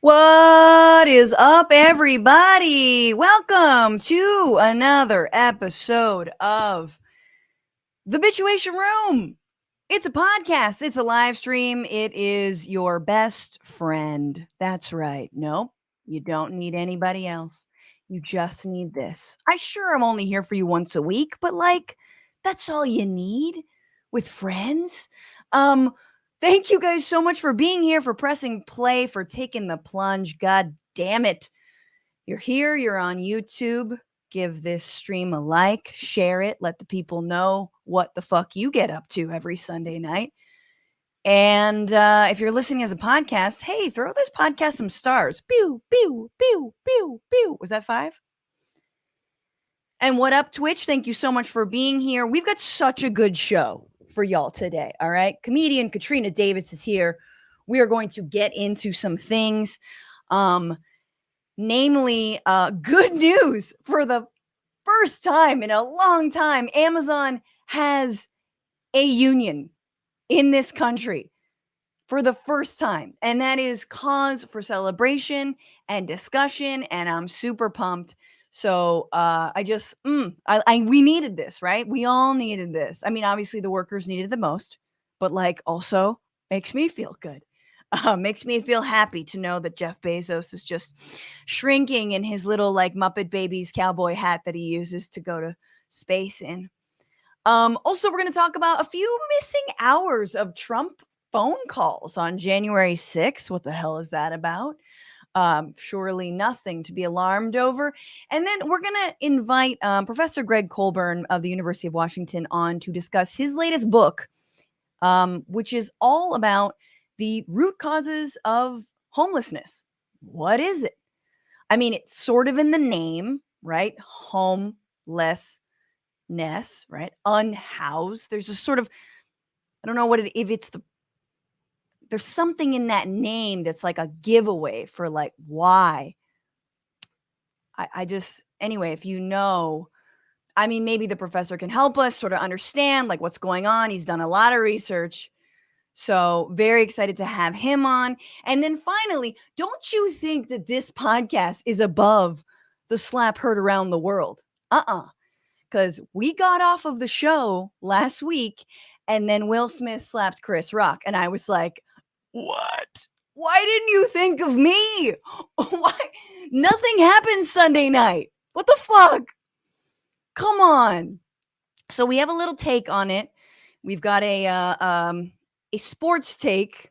What is up, everybody? Welcome to another episode of The Bitchuation Room. It's a podcast, it's a live stream, it is your best friend. That's right. Nope, you don't need anybody else. You just need this. I sure am only here for you once a week, but that's all you need with friends. Um, Thank you guys so much for being here, for pressing play, for taking the plunge. God damn it. You're here, you're on YouTube. Give this stream a like, share it, let the people know what the fuck you get up to every Sunday night. And if you're listening as a podcast, hey, throw this podcast some stars. Pew, pew, pew, pew, pew. Was that 5? And what up, Twitch? Thank you so much for being here. We've got such a good show for y'all today. All right. Comedian Katrina Davis is here. We are going to get into some things. Namely, good news for the first time in a long time. Amazon has a union in this country for the first time, and that is cause for celebration and discussion, and I'm super pumped. So we needed this, right? We all needed this. I mean, obviously the workers needed the most, but also makes me feel good. Makes me feel happy to know that Jeff Bezos is just shrinking in his little Muppet Babies cowboy hat that he uses to go to space in. Also, we're going to talk about a few missing hours of Trump phone calls on January 6th. What the hell is that about? Surely nothing to be alarmed over. And then we're going to invite Professor Gregg Colburn of the University of Washington on to discuss his latest book, which is all about the root causes of homelessness. What is it? I mean, it's sort of in the name, right? Homelessness, right? Unhoused. There's a sort of, I don't know what it, if it's the, there's something in that name that's like a giveaway for why. Anyway, if you know, I mean, maybe the professor can help us sort of understand what's going on. He's done a lot of research. So very excited to have him on. And then finally, don't you think that this podcast is above the slap heard around the world? Because we got off of the show last week and then Will Smith slapped Chris Rock. And I was like, what? Why didn't you think of me? Why? Nothing happened Sunday night. What the fuck? Come on. So we have a little take on it. We've got a sports take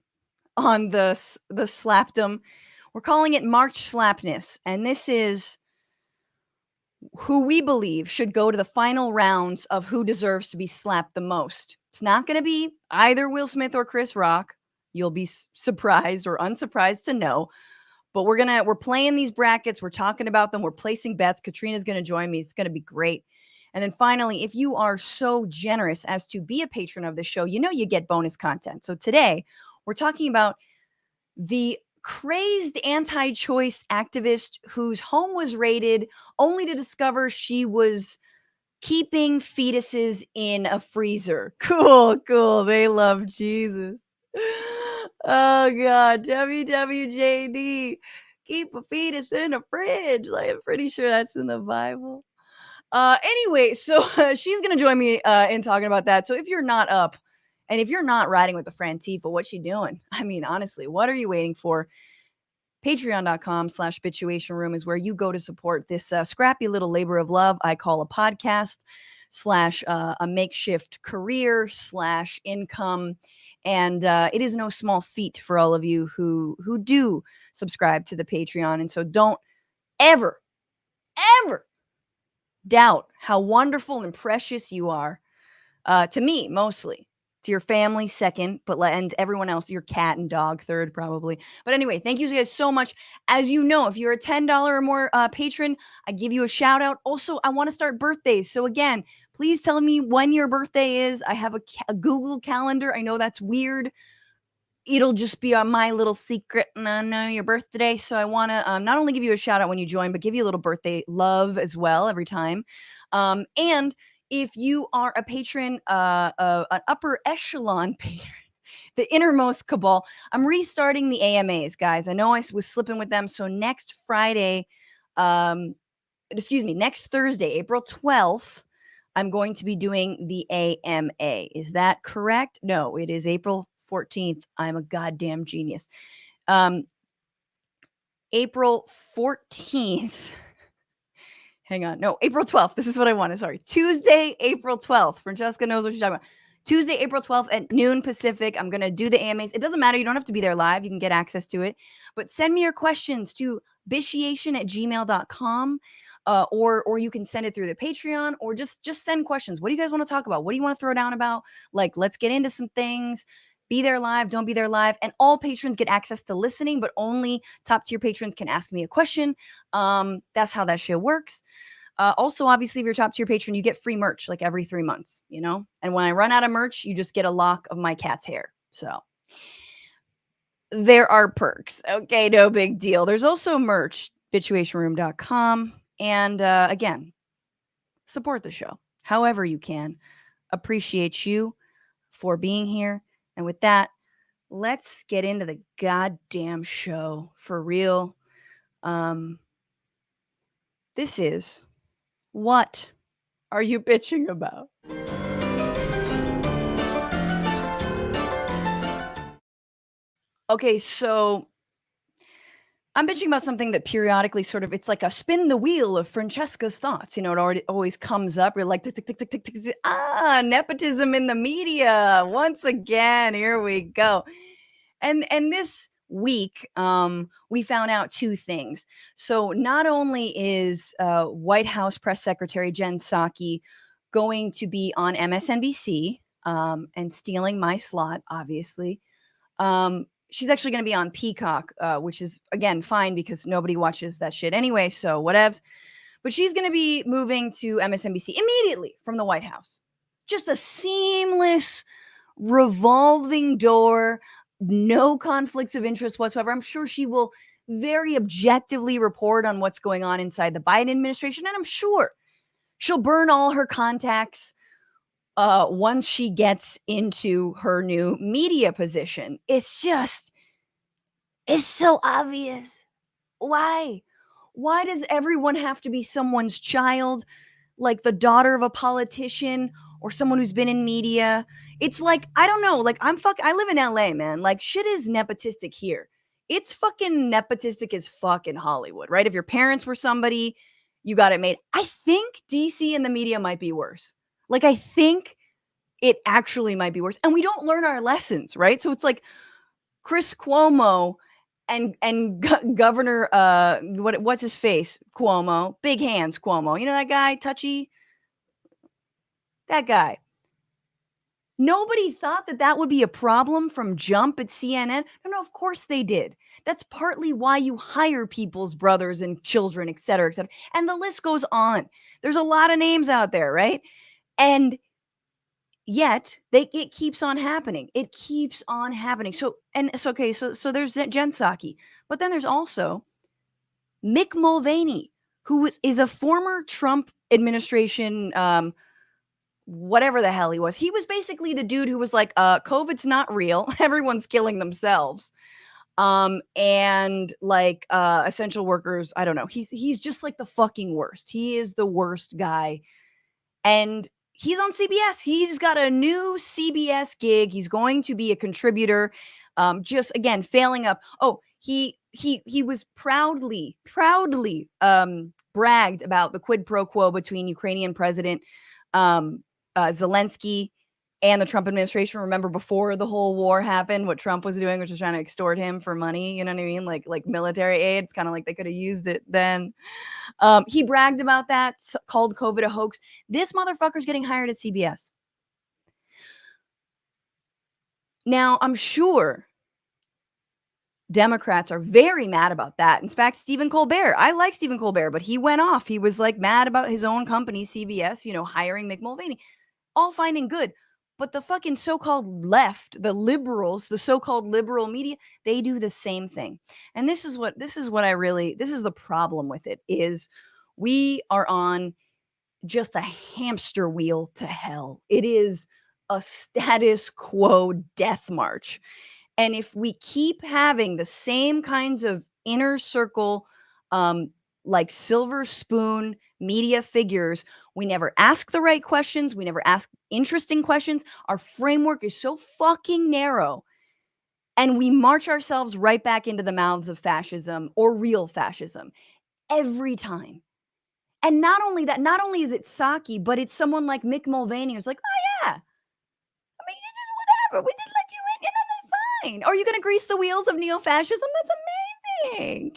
on the slapdom. We're calling it March Slapness, and this is who we believe should go to the final rounds of who deserves to be slapped the most. It's not going to be either Will Smith or Chris Rock. You'll be surprised or unsurprised to know. But we're playing these brackets. We're talking about them. We're placing bets. Katrina's going to join me. It's going to be great. And then finally, if you are so generous as to be a patron of the show, you get bonus content. So today we're talking about the crazed anti-choice activist whose home was raided only to discover she was keeping fetuses in a freezer. Cool. They love Jesus. Oh God, WWJD. Keep a fetus in a fridge. I'm pretty sure that's in the Bible. Anyway, so she's gonna join me in talking about that. So if you're not up, and if you're not riding with the Frantifa, what you doing? I mean, honestly, what are you waiting for? Patreon.com/Bitchuation Room is where you go to support this scrappy little labor of love I call a podcast / a makeshift career / income. And it is no small feat for all of you who do subscribe to the Patreon. And so don't ever doubt how wonderful and precious you are to me, mostly. To your family second, and everyone else, your cat and dog third, probably. But anyway, thank you guys so much. As you know, if you're a $10 or more patron, I give you a shout out. Also, I want to start birthdays. So again, please tell me when your birthday is. I have a Google calendar. I know that's weird. It'll just be on my little secret. And I know your birthday. So I want to not only give you a shout out when you join, but give you a little birthday love as well every time. And if you are a patron, an upper echelon patron, The innermost cabal. I'm restarting the AMAs, guys. I know I was slipping with them. So next Friday, um, next Thursday, April 12th, I'm going to be doing the AMA. Is that correct? No, it is April 14th. I'm a goddamn genius. April 14th. Hang on. No, April 12th. This is what I wanted. Sorry. Tuesday, April 12th. Francesca knows what she's talking about. Tuesday, April 12th at noon Pacific. I'm going to do the AMAs. It doesn't matter. You don't have to be there live. You can get access to it. But send me your questions to bitchuation@gmail.com. Or you can send it through the Patreon, or just send questions. What do you guys want to talk about? What do you want to throw down about? Like, let's get into some things. Be there live, don't be there live. And all patrons get access to listening, but only top tier patrons can ask me a question. That's how that shit works. Also, obviously, if you're a top tier patron, you get free merch like every 3 months, you know? And when I run out of merch, you just get a lock of my cat's hair. So there are perks. Okay, no big deal. There's also merch, bitchuationroom.com. And again, support the show however you can. Appreciate you for being here. And with that, let's get into the goddamn show for real. This is What Are You Bitching About? Okay, so I'm bitching about something that periodically sort of, it's like a spin the wheel of Francesca's thoughts. You know, it already always comes up. You're like, tick, tick, tick, tick, tick, tick, tick. Nepotism in the media. Once again, here we go. And this week, we found out two things. So not only is White House Press Secretary Jen Psaki going to be on MSNBC and stealing my slot, obviously. She's actually going to be on Peacock, which is, again, fine because nobody watches that shit anyway, so whatevs. But she's going to be moving to MSNBC immediately from the White House. Just a seamless, revolving door, no conflicts of interest whatsoever. I'm sure she will very objectively report on what's going on inside the Biden administration, and I'm sure she'll burn all her contacts once she gets into her new media position. It's so obvious. Why? Why does everyone have to be someone's child, like the daughter of a politician or someone who's been in media? It's like, I don't know, like I live in LA, man. Like shit is nepotistic here. It's fucking nepotistic as fuck in Hollywood, right? If your parents were somebody, you got it made. I think DC and the media might be worse. Like I think it actually might be worse. And we don't learn our lessons, right? So it's like Chris Cuomo and Governor what's his face? Cuomo, big hands Cuomo. You know that guy, touchy? That guy. Nobody thought that would be a problem from jump at CNN. No, of course they did. That's partly why you hire people's brothers and children, et cetera, et cetera. And the list goes on. There's a lot of names out there, right? And yet it keeps on happening. It keeps on happening. So there's Jen Psaki, but then there's also Mick Mulvaney, who is a former Trump administration, whatever the hell he was. He was basically the dude who was like, COVID's not real. Everyone's killing themselves. And like essential workers, I don't know. He's just like the fucking worst. He is the worst guy. And he's on CBS. He's got a new CBS gig. He's going to be a contributor. Just again, failing up. Oh, he was proudly bragged about the quid pro quo between Ukrainian President Zelensky and the Trump administration. Remember before the whole war happened, what Trump was doing, which was trying to extort him for money. You know what I mean? Like military aid. It's kind of like they could have used it then. He bragged about that, called COVID a hoax. This motherfucker's getting hired at CBS. Now, I'm sure Democrats are very mad about that. In fact, Stephen Colbert, I like Stephen Colbert, but he went off. He was like mad about his own company, CBS, hiring Mick Mulvaney. All fine and good. But the fucking so-called left, the liberals, the so-called liberal media, they do the same thing. And this is what this is the problem with it, is we are on just a hamster wheel to hell. It is a status quo death march. And if we keep having the same kinds of inner circle, like silver spoon media figures, we never ask the right questions. We never ask interesting questions. Our framework is so fucking narrow. And we march ourselves right back into the mouths of fascism or real fascism every time. And not only that, not only is it Saki, but it's someone like Mick Mulvaney who's like, oh yeah, I mean, you did whatever. We did let you in, and then fine. Are you going to grease the wheels of neo-fascism? That's amazing.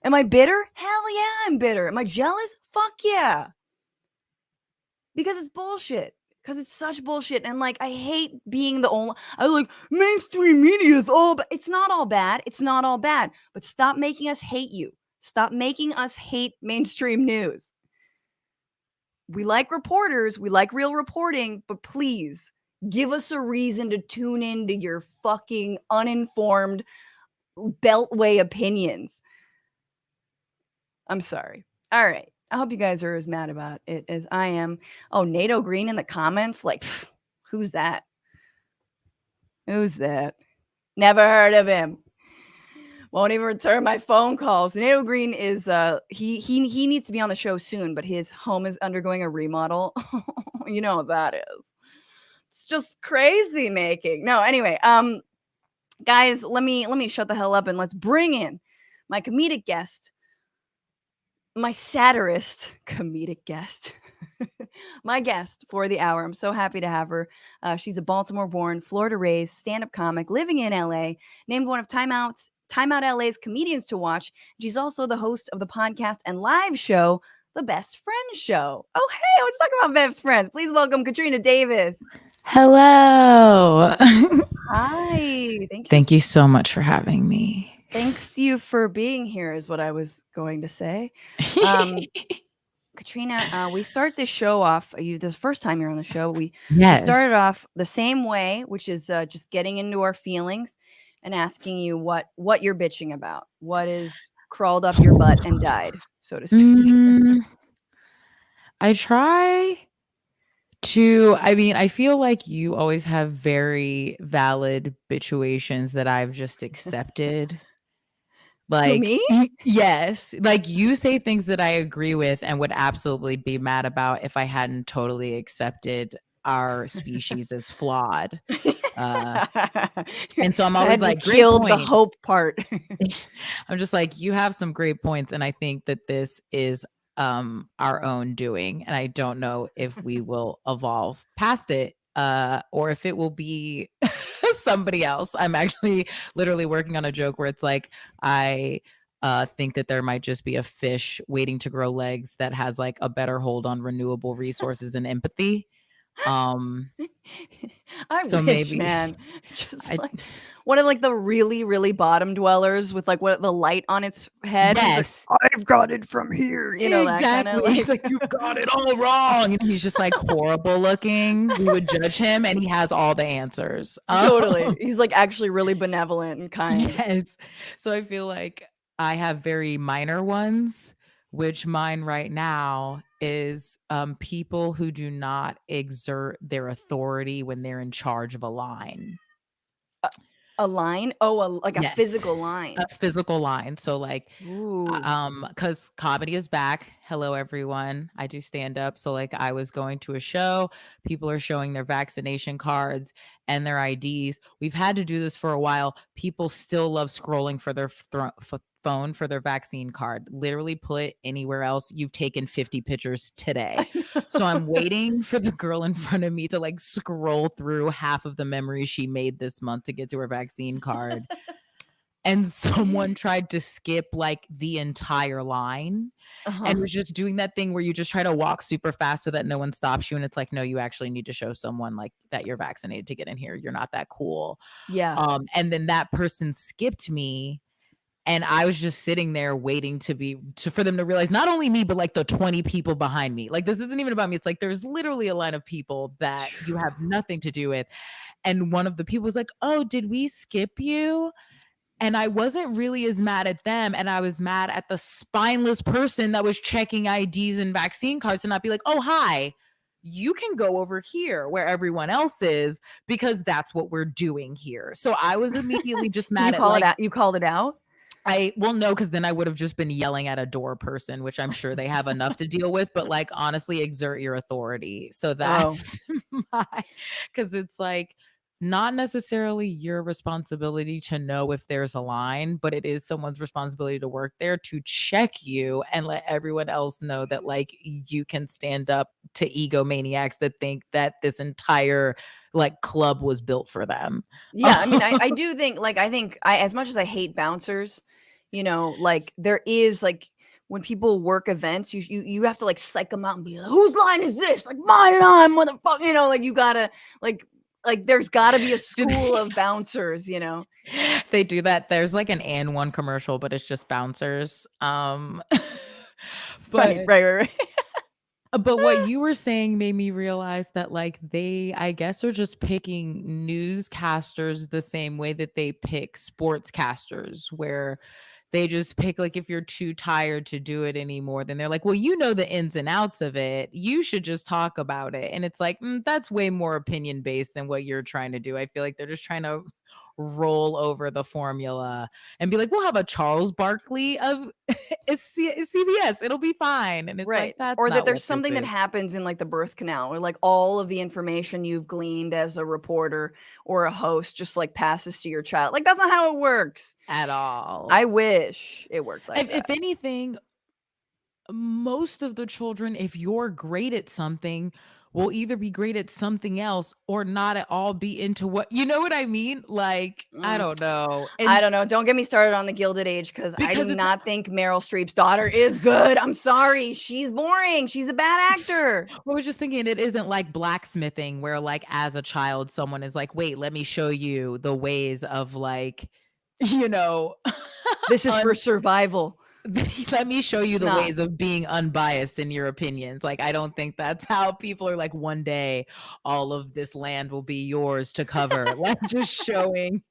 Am I bitter? Hell yeah, I'm bitter. Am I jealous? Fuck yeah. Because it's bullshit. Because it's such bullshit. And like, I hate being the only, I like, mainstream media is all, but it's not all bad. It's not all bad. But stop making us hate you. Stop making us hate mainstream news. We like reporters, we like real reporting, but please give us a reason to tune into your fucking uninformed beltway opinions. I'm sorry. All right. I hope you guys are as mad about it as I am. Oh, NATO Green in the comments? Like, who's that? Who's that? Never heard of him. Won't even return my phone calls. NATO Green is he needs to be on the show soon, but his home is undergoing a remodel. You know what that is. It's just crazy making. No, anyway, guys, let me shut the hell up and let's bring in my comedic guest, my satirist comedic guest. My guest for the hour. I'm so happy to have her. She's a Baltimore-born, Florida-raised stand-up comic living in LA, named one of Time Out LA's comedians to watch. She's also the host of the podcast and live show, The Best Friends Show. Oh, hey, let's talk about best friends. Please welcome Katrina Davis. Hello. Hi. Thank you so much for having me. Thanks to you for being here is what I was going to say. Katrina, we start this show off. This is the first time you're on the show. We started off the same way, which is just getting into our feelings and asking you what you're bitching about. What is crawled up your butt and died, so to speak. I try to, I feel like you always have very valid bitchuations that I've just accepted. Like, me? Yes. Like, you say things that I agree with and would absolutely be mad about if I hadn't totally accepted our species as flawed. And so I'm always like, great killed point. the hope part. I'm just like, you have some great points, and I think that this is our own doing, and I don't know if we will evolve past it or if it will be somebody else. I'm actually literally working on a joke where it's like, I think that there might just be a fish waiting to grow legs that has like a better hold on renewable resources and empathy. I so wish, maybe, man. Just like one of like the really, really bottom dwellers with like what the light on its head. Yes, like, I've got it from here. You know, exactly. that kind of He's like, you've got it all wrong. He's just like horrible looking. We would judge him, and he has all the answers. Totally. He's like actually really benevolent and kind. Yes. So I feel like I have very minor ones, which mine right now is people who do not exert their authority when they're in charge of a line. A line? Oh, like a Yes. physical line. A physical line. So like, Ooh. because comedy is back. Hello, everyone. I do stand up. So like, I was going to a show. People are showing their vaccination cards and their IDs. We've had to do this for a while. People still love scrolling for their phone for their vaccine card. Literally put anywhere else. You've taken 50 pictures today. So I'm waiting for the girl in front of me to like scroll through half of the memories she made this month to get to her vaccine card. And someone tried to skip like the entire line and was just doing that thing where you just try to walk super fast so that no one stops you. And it's like, no, you actually need to show someone like that you're vaccinated to get in here. You're not that cool. Yeah. And then that person skipped me. And I was just sitting there waiting for them to realize not only me, but like the 20 people behind me. Like, this isn't even about me. It's like, there's literally a line of people that you have nothing to do with. And one of the people was like, oh, did we skip you? And I wasn't really as mad at them. And I was mad at the spineless person that was checking IDs and vaccine cards to not be like, oh, hi. you can go over here where everyone else is because that's what we're doing here. So I was immediately just Did you mad at call it like, out? You called it out? well, no, because then I would have just been yelling at a door person, which I'm sure they have enough to deal with. But like, honestly, exert your authority. So Oh, that's my, because it's like not necessarily your responsibility to know if there's a line, but it is someone's responsibility to work there to check you and let everyone else know that like you can stand up to egomaniacs that think that this entire like club was built for them. yeah. I mean, I do think like as much as I hate bouncers, like there is like when people work events, you have to like psych them out and be like, whose line is this? Like my line, motherfucker. Like you gotta like there's gotta be a Did school of bouncers. they do that. There's like an and one commercial, but it's just bouncers. Right, But right, right, right. what you were saying made me realize that like they I guess are just picking newscasters the same way that they pick sportscasters, where they just pick like if you're too tired to do it anymore, then they're like, well, you know the ins and outs of it. You should just talk about it. And it's like, that's way more opinion based than what you're trying to do. I feel like they're just trying to roll over the formula and be like, we'll have a Charles Barkley of CBS. It'll be fine. And it's like, Right. that's Or that not there's what this something that is happens in like the birth canal, or like all of the information you've gleaned as a reporter or a host just like passes to your child. Like that's not how it works. at all. I wish it worked like If that. anything, most of the children, if you're great at something, will either be great at something else or not at all be into what you know what I mean? Like, I Mm, don't know. I And don't know. Don't get me started on the Gilded Age because I do because it's not think Meryl Streep's daughter is good. I'm sorry. She's boring. She's a bad actor. I was just thinking it isn't like blacksmithing where like as a child someone is like, "Wait, let me show you the ways of like, you know, This is for un survival. let me show you It's the not. ways of being unbiased in your opinions." Like, I don't think that's how people are like, one day all of this land will be yours to cover. Like, just showing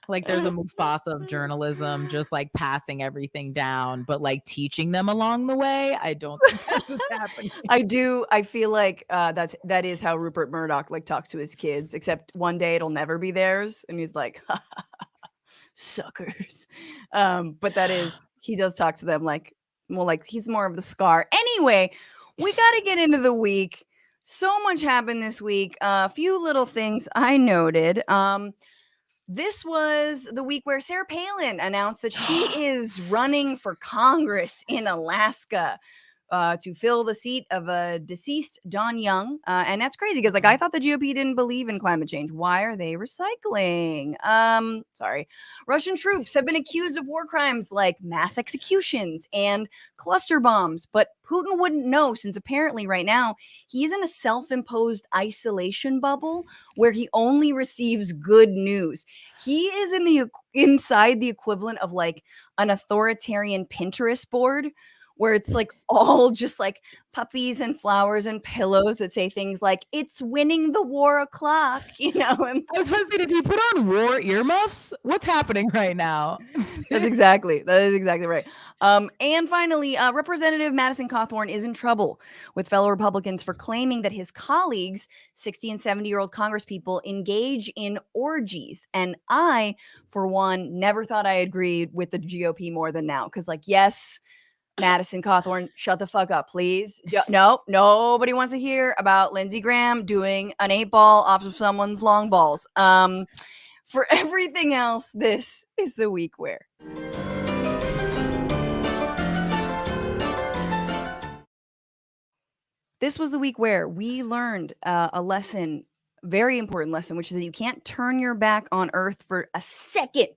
like there's a Mufasa of journalism, just like passing everything down, but like teaching them along the way. I don't think that's what's happening. I feel like that is how Rupert Murdoch like talks to his kids, except one day it'll never be theirs, and he's like, suckers. But that is he does talk to them like more like he's more of the Scar. Anyway, we got to get into the week. So much happened this week. A few little things I noted. This was the week where Sarah Palin announced that she is running for Congress in Alaska to fill the seat of a deceased Don Young. And that's crazy because, like, I thought the GOP didn't believe in climate change. Why are they recycling? Sorry. Russian troops have been accused of war crimes like mass executions and cluster bombs, but Putin wouldn't know since apparently right now he's in a self-imposed isolation bubble where he only receives good news. He is inside the equivalent of like an authoritarian Pinterest board where it's like all just like puppies and flowers and pillows that say things like "It's winning the war o'clock," and I was supposed to say, did he put on war earmuffs? What's happening right now? that is exactly right. And finally, Representative Madison Cawthorn is in trouble with fellow Republicans for claiming that his colleagues, 60 and 70-year-old congresspeople, engage in orgies. And I, for one, never thought I agreed with the GOP more than now. Because, like, yes, Madison Cawthorn, shut the fuck up, please. No, nobody wants to hear about Lindsey Graham doing an 8-ball off of someone's long balls. For everything else, this is the week where. This was the week where we learned a lesson, very important lesson, which is that you can't turn your back on Earth for a second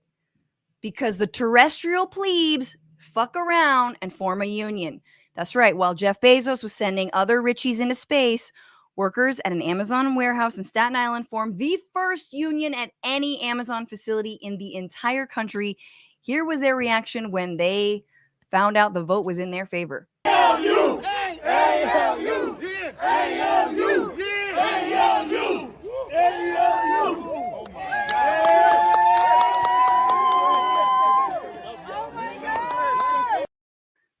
because the terrestrial plebes fuck around and form a union. That's right. While Jeff Bezos was sending other richies into space, workers at an Amazon warehouse in Staten Island formed the first union at any Amazon facility in the entire country. Here was their reaction when they found out the vote was in their favor. ALU! ALU! ALU! ALU! ALU!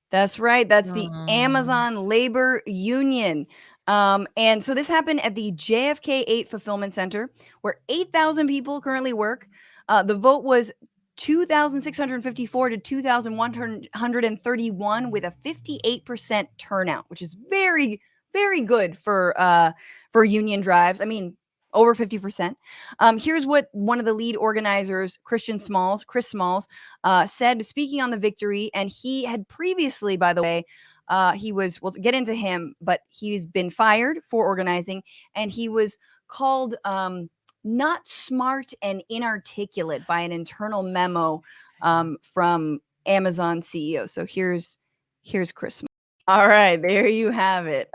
That's right. That's the Amazon Labor Union. And so this happened at the JFK 8 Fulfillment Center, where 8,000 people currently work. The vote was 2,654 to 2,131 with a 58% turnout, which is very, very good for union drives. I mean, over 50%. Here's what one of the lead organizers, Chris Smalls, said, speaking on the victory. And he had previously, by the way, we'll get into him, but he's been fired for organizing, and he was called not smart and inarticulate by an internal memo from Amazon CEO. So here's Chris. All right, there you have it.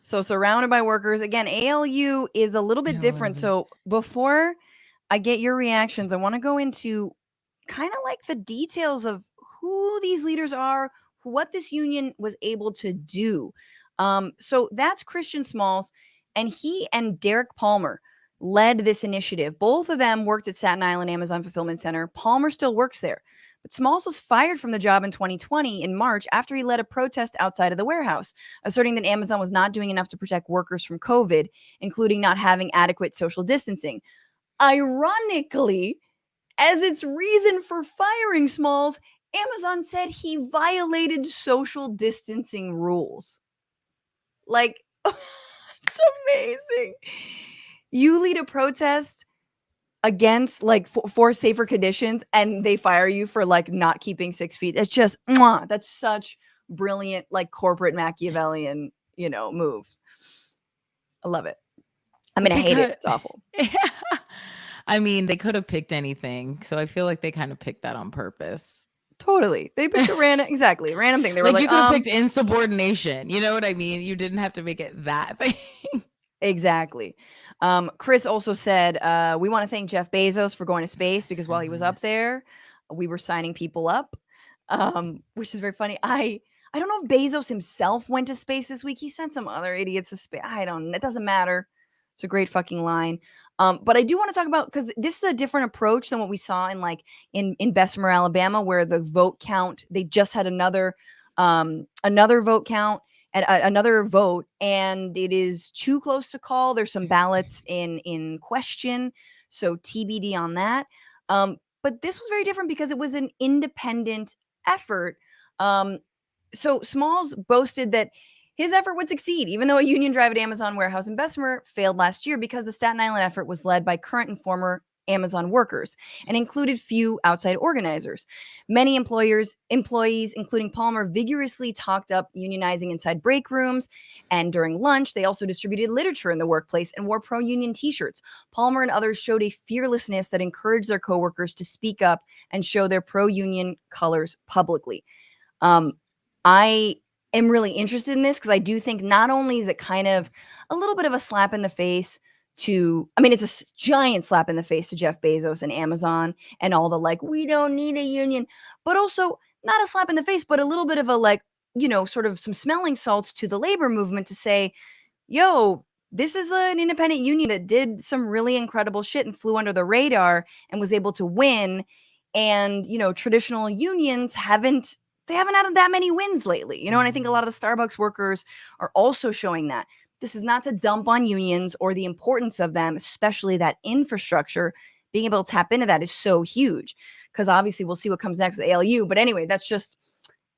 So surrounded by workers. Again, ALU is a little bit different. So before I get your reactions, I want to go into kind of like the details of who these leaders are, what this union was able to do. So that's Christian Smalls, and he and Derek Palmer led this initiative. Both of them worked at Staten Island Amazon Fulfillment Center. Palmer still works there. But Smalls was fired from the job in 2020 in March after he led a protest outside of the warehouse, asserting that Amazon was not doing enough to protect workers from COVID, including not having adequate social distancing. Ironically, as its reason for firing Smalls, Amazon said he violated social distancing rules. Like, it's amazing. You lead a protest against like for safer conditions, and they fire you for like not keeping 6 feet. It's just that's such brilliant like corporate Machiavellian moves. I love it. I mean, I hate it. It's awful. I mean, they could have picked anything, so I feel like they kind of picked that on purpose. Totally. They picked a random thing. They were like, you could have picked insubordination. You know what I mean? You didn't have to make it that thing. Exactly. Chris also said, we want to thank Jeff Bezos for going to space, because while he was up there, we were signing people up, which is very funny. I don't know if Bezos himself went to space this week. He sent some other idiots to space. It doesn't matter. It's a great fucking line. But I do want to talk about, because this is a different approach than what we saw in Bessemer, Alabama, where the vote count, they just had another vote count and another vote, and it is too close to call. There's some ballots in question, so TBD on that. But this was very different because it was an independent effort. So Smalls boasted that his effort would succeed, even though a union drive at Amazon warehouse in Bessemer failed last year, because the Staten Island effort was led by current and former Amazon workers and included few outside organizers. Many employees, including Palmer, vigorously talked up unionizing inside break rooms, and during lunch, they also distributed literature in the workplace and wore pro-union t-shirts. Palmer and others showed a fearlessness that encouraged their coworkers to speak up and show their pro-union colors publicly. I am really interested in this because I do think not only is it kind of a little bit of a slap in the face it's a giant slap in the face to Jeff Bezos and Amazon and all the we don't need a union, but also not a slap in the face, but a little bit of a sort of some smelling salts to the labor movement to say, yo, this is an independent union that did some really incredible shit and flew under the radar and was able to win. And, traditional unions haven't had that many wins lately, and I think a lot of the Starbucks workers are also showing that. This is not to dump on unions or the importance of them, especially that infrastructure. Being able to tap into that is so huge, because obviously we'll see what comes next with ALU. But anyway, that's just,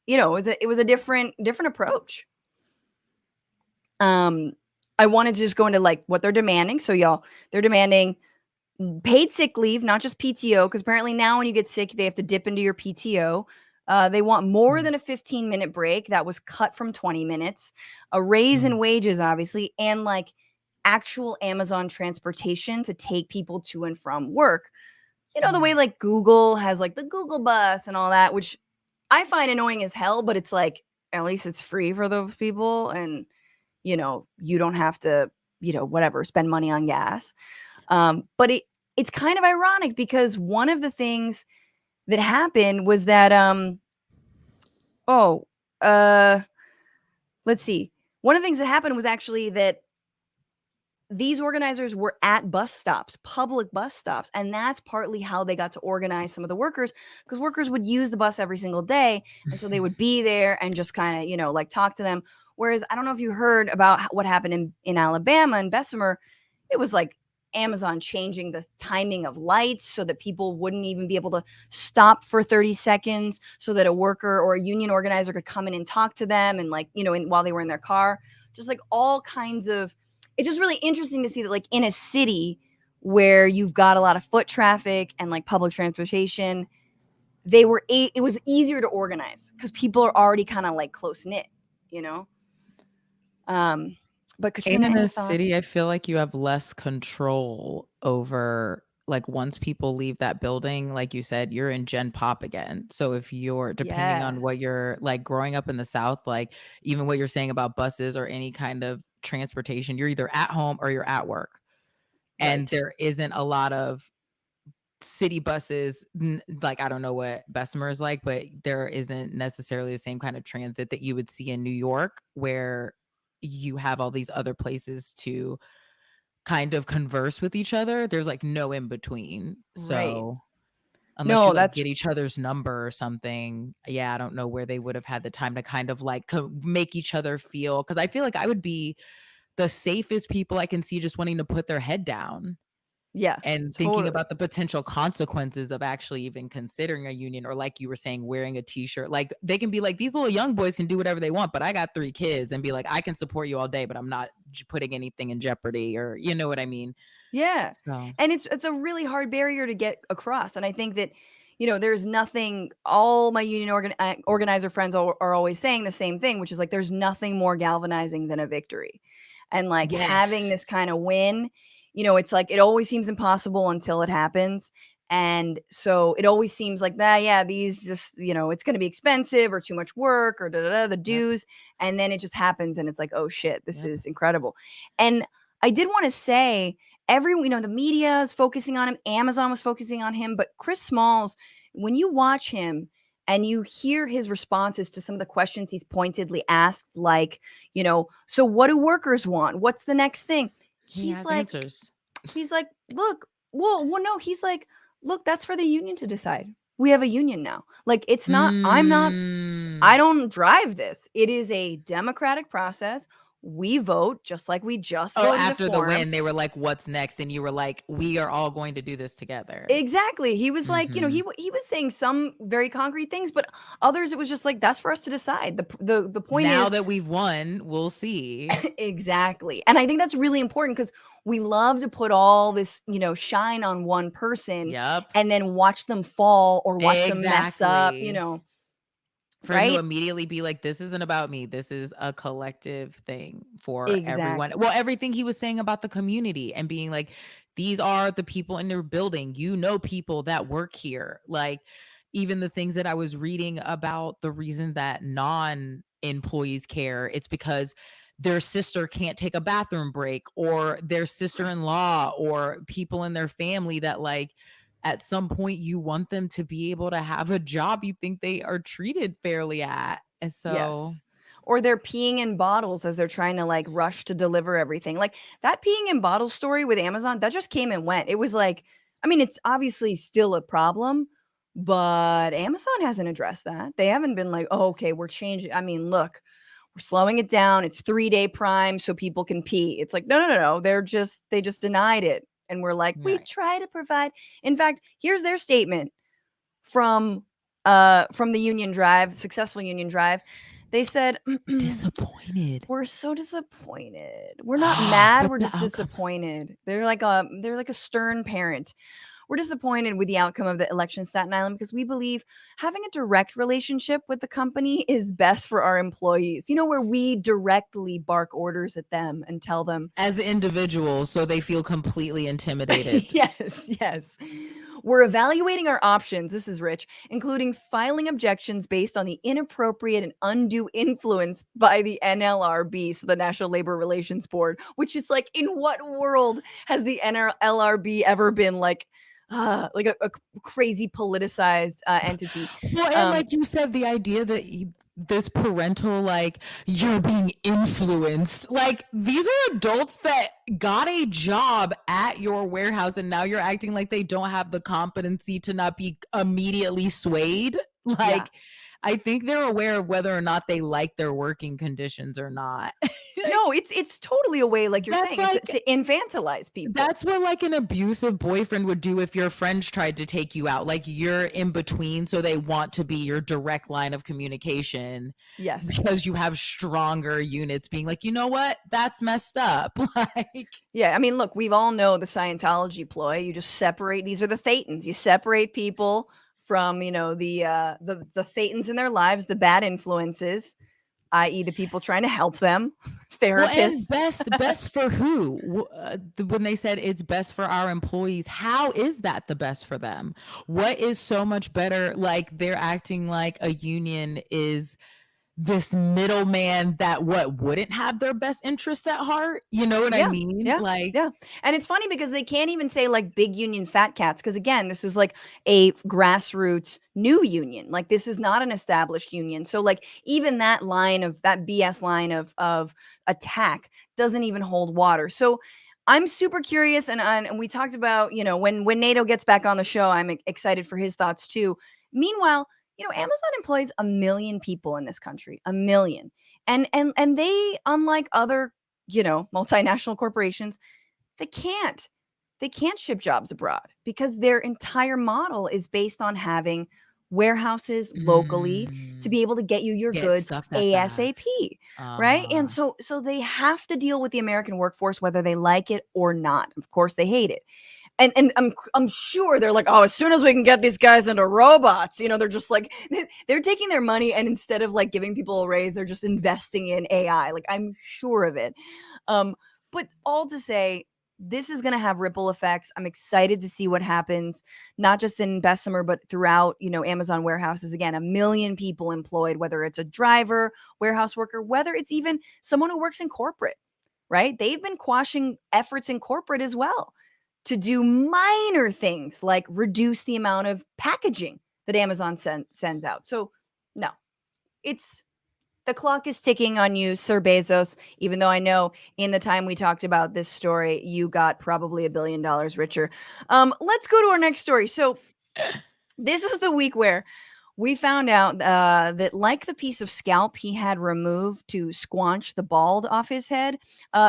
it was a different approach. I wanted to just go into what they're demanding. So y'all, they're demanding paid sick leave, not just PTO, because apparently now when you get sick, they have to dip into your PTO. They want more than a 15-minute break that was cut from 20 minutes, a raise in wages, obviously, and actual Amazon transportation to take people to and from work. The way Google has the Google bus and all that, which I find annoying as hell, but it's at least it's free for those people, and you don't have to whatever spend money on gas. But it's kind of ironic, because one of the things that happened was that let's see. One of the things that happened was actually that these organizers were at bus stops, public bus stops, and that's partly how they got to organize some of the workers, because workers would use the bus every single day, and so they would be there and just kind of talk to them. Whereas I don't know if you heard about what happened in Alabama and Bessemer. It was like Amazon changing the timing of lights so that people wouldn't even be able to stop for 30 seconds so that a worker or a union organizer could come in and talk to them and like, while they were in their car. Just like all kinds of, it's just really interesting to see that like in a city where you've got a lot of foot traffic and like public transportation, it was easier to organize because people are already kind of like close knit, you know? But Katrina, in any a thoughts? city, I feel like you have less control over, like, once people leave that building, like you said, you're in Gen Pop again. So if you're depending Yeah, on what you're like growing up in the South, like even what you're saying about buses or any kind of transportation, you're either at home or you're at work. And right. there isn't a lot of city buses, like I don't know what Bessemer is like, but there isn't necessarily the same kind of transit that you would see in New York, where you have all these other places to kind of converse with each other. There's like no in between. Right. So unless you No, like that's get each other's number or something, yeah, I don't know where they would have had the time to kind of like make each other feel. Cause I feel like I would be the safest people I can see just wanting to put their head down yeah, and thinking totally. about the potential consequences of actually even considering a union, or like you were saying, wearing a t-shirt. Like they can be like, these little young boys can do whatever they want, but I got 3 kids, and be like, I can support you all day, but I'm not putting anything in jeopardy, or you know what I mean? Yeah. So And it's a really hard barrier to get across. And I think that, there's nothing, all my union organizer friends are always saying the same thing, which is like, there's nothing more galvanizing than a victory. And like having yes. this kind of win, it's like, it always seems impossible until it happens. And so it always seems like that, yeah, these just, it's going to be expensive or too much work or the Yep. dues. And then it just happens and it's like, oh shit, this Yep. is incredible. And I did want to say, the media is focusing on him. Amazon was focusing on him, but Chris Smalls, when you watch him and you hear his responses to some of the questions he's pointedly asked, like, so what do workers want? What's the next thing? He He's has like, answers. look, well, no, he's like, look, that's for the union to decide. We have a union now. Like, I Mm. don't drive this. It is a democratic process. We vote just like we just Oh, voted to after the form. win, they were like, "What's next?" And you were like, "We are all going to do this together." Exactly. He was like, Mhm. he was saying some very concrete things, but others it was just like that's for us to decide. The point Now is that we've won, we'll see. exactly. And I think that's really important because we love to put all this, shine on one person Yep. and then watch them fall or watch them mess up, Exactly. For him to right? immediately be like, "This isn't about me. This is a collective thing for everyone." Exactly. Well, everything he was saying about the community and being like, "These are the people in their building. You know people that work here." Like, even the things that I was reading about the reason that non-employees care, it's because their sister can't take a bathroom break, or their sister-in-law, or people in their family that like at some point you want them to be able to have a job you think they are treated fairly at. And so Yes. Or they're peeing in bottles as they're trying to like rush to deliver everything. Like that peeing in bottles story with Amazon, that just came and went. It was like, I mean, it's obviously still a problem, but Amazon hasn't addressed that. They haven't been like, oh, okay, we're changing. I mean, look, we're slowing it down. It's 3-day prime so people can pee. It's like, no. They just denied it. And we're like, we right. try to provide. In fact, here's their statement from the union drive, successful union drive. They said, Disappointed "We're so disappointed. We're not mad, with we're the just outcome. disappointed." They're like a stern parent. "We're disappointed with the outcome of the election in Staten Island because we believe having a direct relationship with the company is best for our employees." Where we directly bark orders at them and tell them, As individuals, so they feel completely intimidated. yes. "We're evaluating our options," this is rich, "including filing objections based on the inappropriate and undue influence by the NLRB," so the National Labor Relations Board, which is like, in what world has the NLRB ever been like a crazy politicized entity? Well, and Um, like you said, the idea that this parental, like, you're being influenced, like, these are adults that got a job at your warehouse, and now you're acting like they don't have the competency to not be immediately swayed. yeah, Like, I think they're aware of whether or not they like their working conditions or not. No, it's totally a way, like you're That's saying, like to infantilize people. That's what like an abusive boyfriend would do if your friends tried to take you out. Like you're in between, so they want to be your direct line of communication. Yes. Because you have stronger units being like, you know what? That's messed up. Like, yeah, I mean, look, we've all know the Scientology ploy. You just separate. These are the thetans. You separate people from, the thetans in their lives, the bad influences, i.e., the people trying to help them, well, and therapists. best for who? When they said it's best for our employees, how is that the best for them? What is so much better? Like they're acting like a union is this middleman that wouldn't have their best interest at heart. You know what I mean? Yeah. And it's funny because they can't even say like big union fat cats. Cause again, this is like a grassroots new union. Like this is not an established union. So like even that BS line of attack doesn't even hold water. So I'm super curious. And we talked about, when NATO gets back on the show, I'm excited for his thoughts too. Meanwhile, Amazon employs 1 million people in this country, 1 million. And they, unlike other, multinational corporations, they can't ship jobs abroad because their entire model is based on having warehouses locally to be able to get you your Get goods stuff that ASAP, fast. right? And so they have to deal with the American workforce whether they like it or not. Of course, they hate it. And I'm sure they're like, oh, as soon as we can get these guys into robots, they're just like, they're taking their money and instead of like giving people a raise, they're just investing in AI. Like I'm sure of it. But all to say, this is going to have ripple effects. I'm excited to see what happens, not just in Bessemer, but throughout, Amazon warehouses. Again, 1 million people employed, whether it's a driver, warehouse worker, whether it's even someone who works in corporate, right? They've been quashing efforts in corporate as well to do minor things like reduce the amount of packaging that Amazon sends out. So no, the clock is ticking on you, Sir Bezos, even though I know in the time we talked about this story, you got probably $1 billion richer. Let's go to our next story. So this was the week where we found out that like the piece of scalp he had removed to squanch the bald off his head,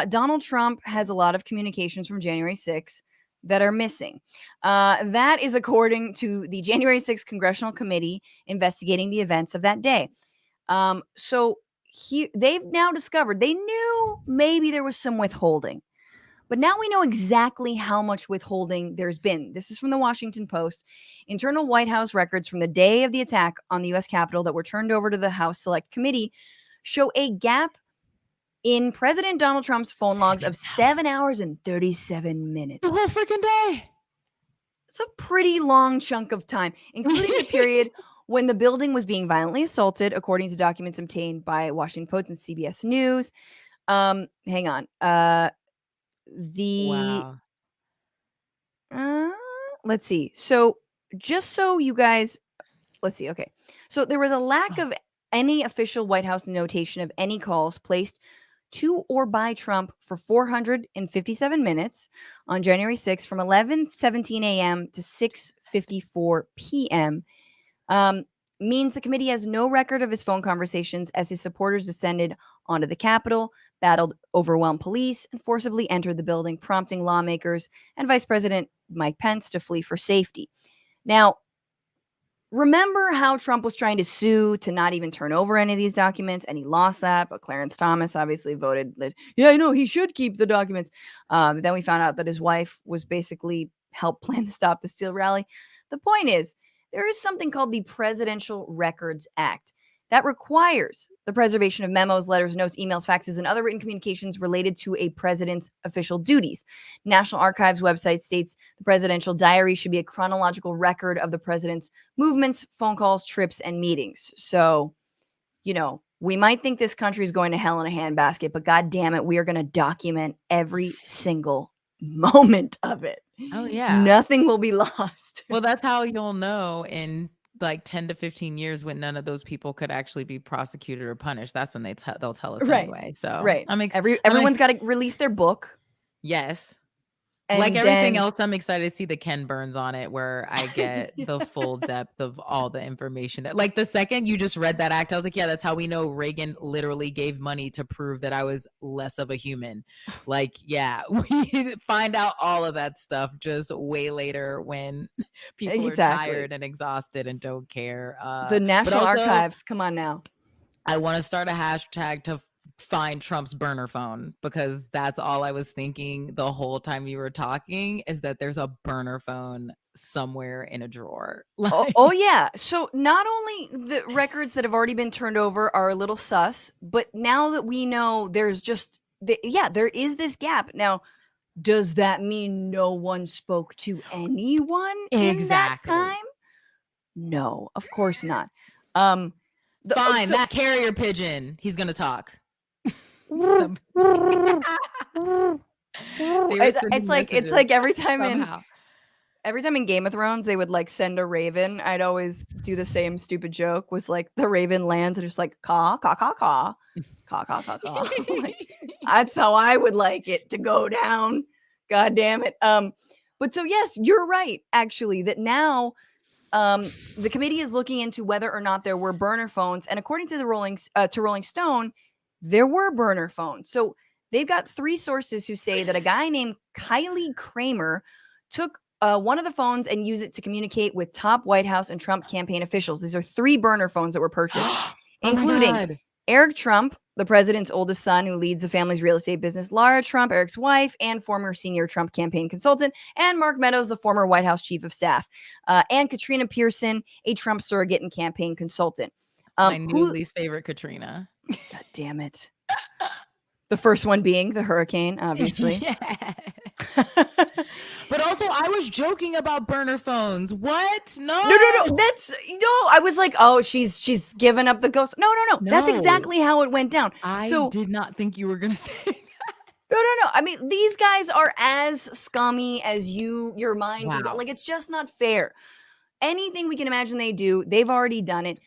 Donald Trump has a lot of communications from January 6th that are missing. That is according to the January 6th Congressional Committee investigating the events of that day. So they've now discovered, they knew maybe there was some withholding, but now we know exactly how much withholding there's been. This is from the Washington Post. Internal White House records from the day of the attack on the U.S. Capitol that were turned over to the House Select Committee show a gap in President Donald Trump's phone logs of 7 hours and 37 minutes. The whole freaking day. It's a pretty long chunk of time, including the period when the building was being violently assaulted, according to documents obtained by Washington Post and CBS News. Hang on. Wow. Let's see. So just so you guys, let's see. Okay. So there was a lack of any official White House notation of any calls placed to or by Trump for 457 minutes on January 6th from 11:17 a.m. to 6:54 p.m. Means the committee has no record of his phone conversations as his supporters descended onto the Capitol, battled overwhelmed police, and forcibly entered the building, prompting lawmakers and Vice President Mike Pence to flee for safety. Now, remember how Trump was trying to sue to not even turn over any of these documents, and he lost that, but Clarence Thomas obviously voted that, he should keep the documents. Then we found out that his wife was basically helped plan to stop the Steele rally. The point is, there is something called the Presidential Records Act that requires the preservation of memos, letters, notes, emails, faxes, and other written communications related to a president's official duties. National Archives website states the presidential diary should be a chronological record of the president's movements, phone calls, trips, and meetings. So, we might think this country is going to hell in a handbasket, but God damn it, we are going to document every single moment of it. Oh, yeah. Nothing will be lost. Well, that's how you'll know in like 10 to 15 years when none of those people could actually be prosecuted or punished. That's when they'll tell us anyway. So right. I'm Everyone's got to release their book. Yes. And like everything then, else, I'm excited to see the Ken Burns on it, where I get the full depth of all the information. That, like, the second you just read that act, I was like, yeah, that's how we know Reagan literally gave money to prove that I was less of a human. Like, yeah, we find out all of that stuff just way later when people are tired and exhausted and don't care. The But National also, Archives, come on now. I want to start a hashtag to find Trump's burner phone, because that's all I was thinking the whole time you were talking, is that there's a burner phone somewhere in a drawer. Oh, yeah. So not only the records that have already been turned over are a little sus, but now that we know there's just, there is this gap. Now, does that mean no one spoke to anyone in that Exactly. time? No, of course not. Fine, that carrier pigeon, he's gonna talk. It's like every time in Game of Thrones they would like send a raven. I'd always do the same stupid joke, was like the raven lands and just like caw caw caw caw caw caw caw caw. Like, that's how I would like it to go down. God damn it. But so yes, you're right actually, that now the committee is looking into whether or not there were burner phones, and according to the Rolling Stone, there were burner phones. So they've got 3 sources who say that a guy named Kylie Kramer took one of the phones and used it to communicate with top White House and Trump campaign officials. These are 3 burner phones that were purchased, including Eric Trump, the president's oldest son, who leads the family's real estate business, Lara Trump, Eric's wife, and former senior Trump campaign consultant, and Mark Meadows, the former White House chief of staff, and Katrina Pearson, a Trump surrogate and campaign consultant. My new least favorite Katrina. God damn it. The first one being the hurricane, obviously. But also, I was joking about burner phones. What? No. I was like, oh, she's given up the ghost. No. That's exactly how it went down. I did not think you were gonna say that. No. I mean, these guys are as scummy as your mind can go. Like, it's just not fair. Anything we can imagine they do, they've already done it.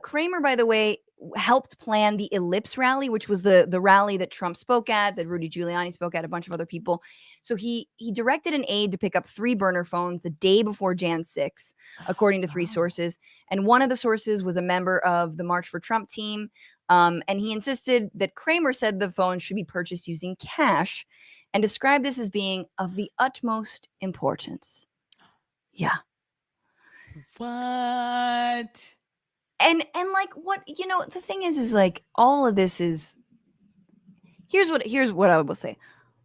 Kramer, by the way, helped plan the Ellipse rally, which was the rally that Trump spoke at, that Rudy Giuliani spoke at, a bunch of other people. So he directed an aide to pick up 3 burner phones the day before Jan 6, according to 3 sources. And one of the sources was a member of the March for Trump team. And he insisted that Kramer said the phone should be purchased using cash and described this as being of the utmost importance. Yeah. What? And like, what, the thing is like, all of this is, here's what I will say.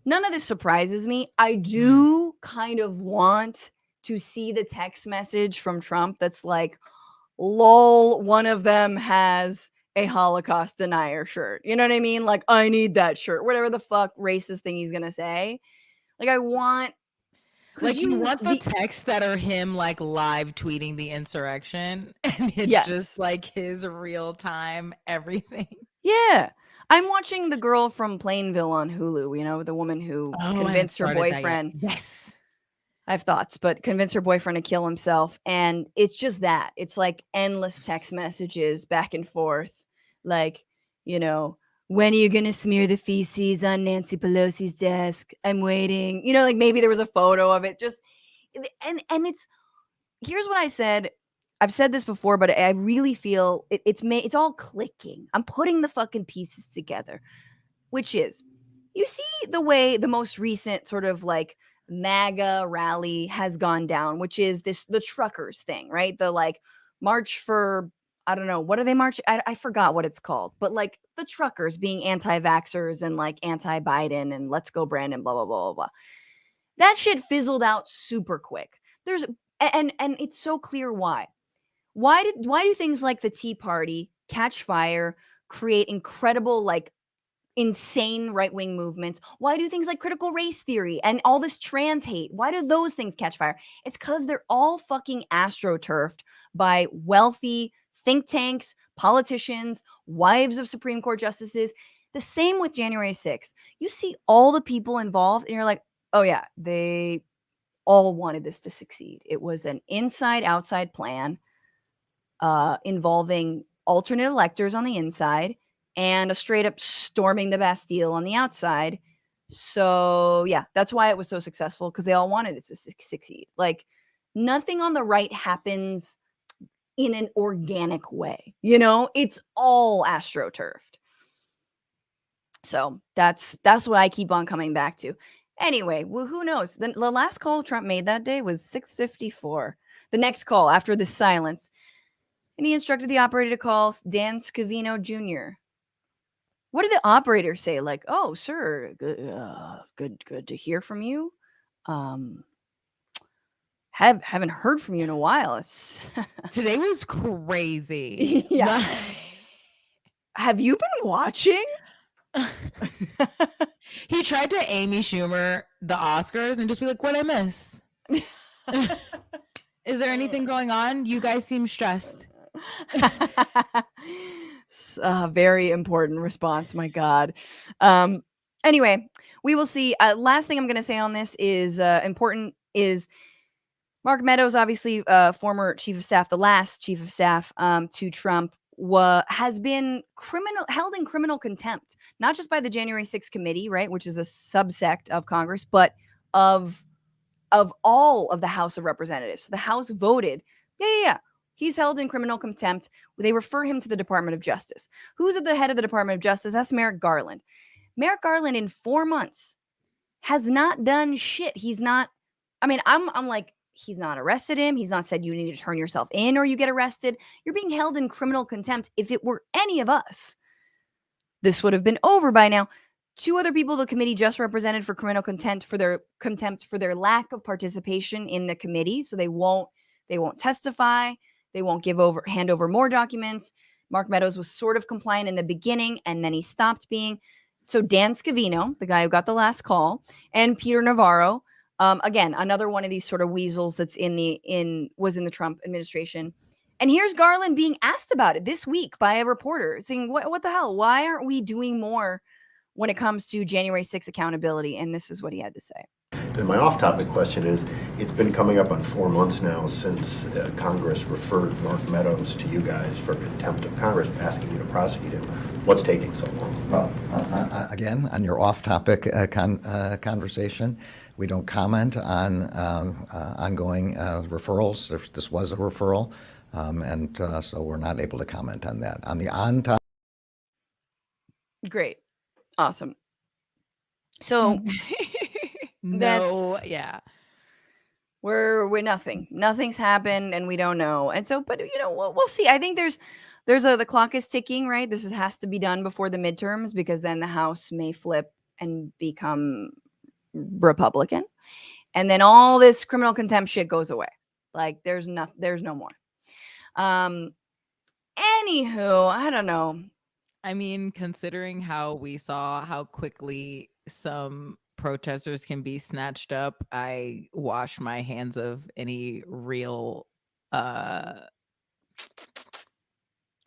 None of this surprises me. I do kind of want to see the text message from Trump that's like, lol, one of them has a Holocaust denier shirt. You know what I mean? Like, I need that shirt. Whatever the fuck racist thing he's going to say. Like, I want, like, you want the texts that are him like live tweeting the insurrection, and it's just like his real time everything. Yeah. I'm watching the girl from Plainville on Hulu, the woman who convinced her boyfriend. Yes. I have thoughts, but convinced her boyfriend to kill himself. And it's just that. It's like endless text messages back and forth. Like, when are you going to smear the feces on Nancy Pelosi's desk? I'm waiting. Like maybe there was a photo of it. Just, and it's, here's what I said. I've said this before, but I really feel it's all clicking. I'm putting the fucking pieces together, which is, you see the way the most recent sort of like MAGA rally has gone down, which is the truckers thing, right? The like march for, I don't know, what are they marching? I forgot what it's called, but like the truckers being anti-vaxxers and like anti-Biden and let's go Brandon, blah, blah, blah, blah, blah. That shit fizzled out super quick. And it's so clear why. Why do things like the Tea Party catch fire, create incredible, like insane right-wing movements? Why do things like critical race theory and all this trans hate, why do those things catch fire? It's because they're all fucking astroturfed by wealthy think tanks, politicians, wives of Supreme Court justices. The same with January 6th. You see all the people involved and you're like, oh yeah, they all wanted this to succeed. It was an inside-outside plan involving alternate electors on the inside and a straight up storming the Bastille on the outside So yeah, that's why it was so successful, because they all wanted it to succeed. Like, nothing on the right happens in an organic way. It's all astroturfed. So that's what I keep on coming back to. Anyway, well, who knows? The last call Trump made that day was 6:54. The next call after the silence, and he instructed the operator to call Dan Scavino Jr. What did the operator say? Like, "Oh, sir, good to hear from you. Um, haven't heard from you in a while. It's Today was crazy. yeah. Have you been watching?" He tried to Amy Schumer the Oscars and just be like, "What I miss? Is there anything going on? You guys seem stressed." Very important response. My God. Anyway, we will see. Last thing I'm going to say on this is important is Mark Meadows, obviously former chief of staff, the last chief of staff to Trump, has been held in criminal contempt, not just by the January 6th committee, right, which is a subsect of Congress, but of all of the House of Representatives. So the House voted, yeah. He's held in criminal contempt. They refer him to the Department of Justice. Who's at the head of the Department of Justice? That's Merrick Garland. Merrick Garland in 4 months has not done shit. He's not, I mean, I'm like, he's not arrested him. He's not said you need to turn yourself in or you get arrested. You're being held in criminal contempt. If it were any of us, this would have been over by now. 2 other people the committee just represented for criminal contempt for their lack of participation in the committee. So they won't testify. They won't hand over more documents. Mark Meadows was sort of compliant in the beginning, and then he stopped being. So Dan Scavino, the guy who got the last call, and Peter Navarro, again, another one of these sort of weasels that's was in the Trump administration. And here's Garland being asked about it this week by a reporter saying, what the hell? Why aren't we doing more when it comes to January 6th accountability? And this is what he had to say. And my off-topic question is, it's been coming up on 4 months now since Congress referred Mark Meadows to you guys for contempt of Congress, asking you to prosecute him. What's taking so long? Well, again, on your off-topic conversation, we don't comment on ongoing referrals. This was a referral, and so we're not able to comment on that. On the on-topic. Great. Awesome. So we're nothing. Nothing's happened, and we don't know. And so, but we'll see. I think the clock is ticking, right? This has to be done before the midterms, because then the House may flip and become Republican, and then all this criminal contempt shit goes away. Like there's no more. Anywho, I don't know. I mean, considering how we saw how quickly some protesters can be snatched up, I wash my hands of any real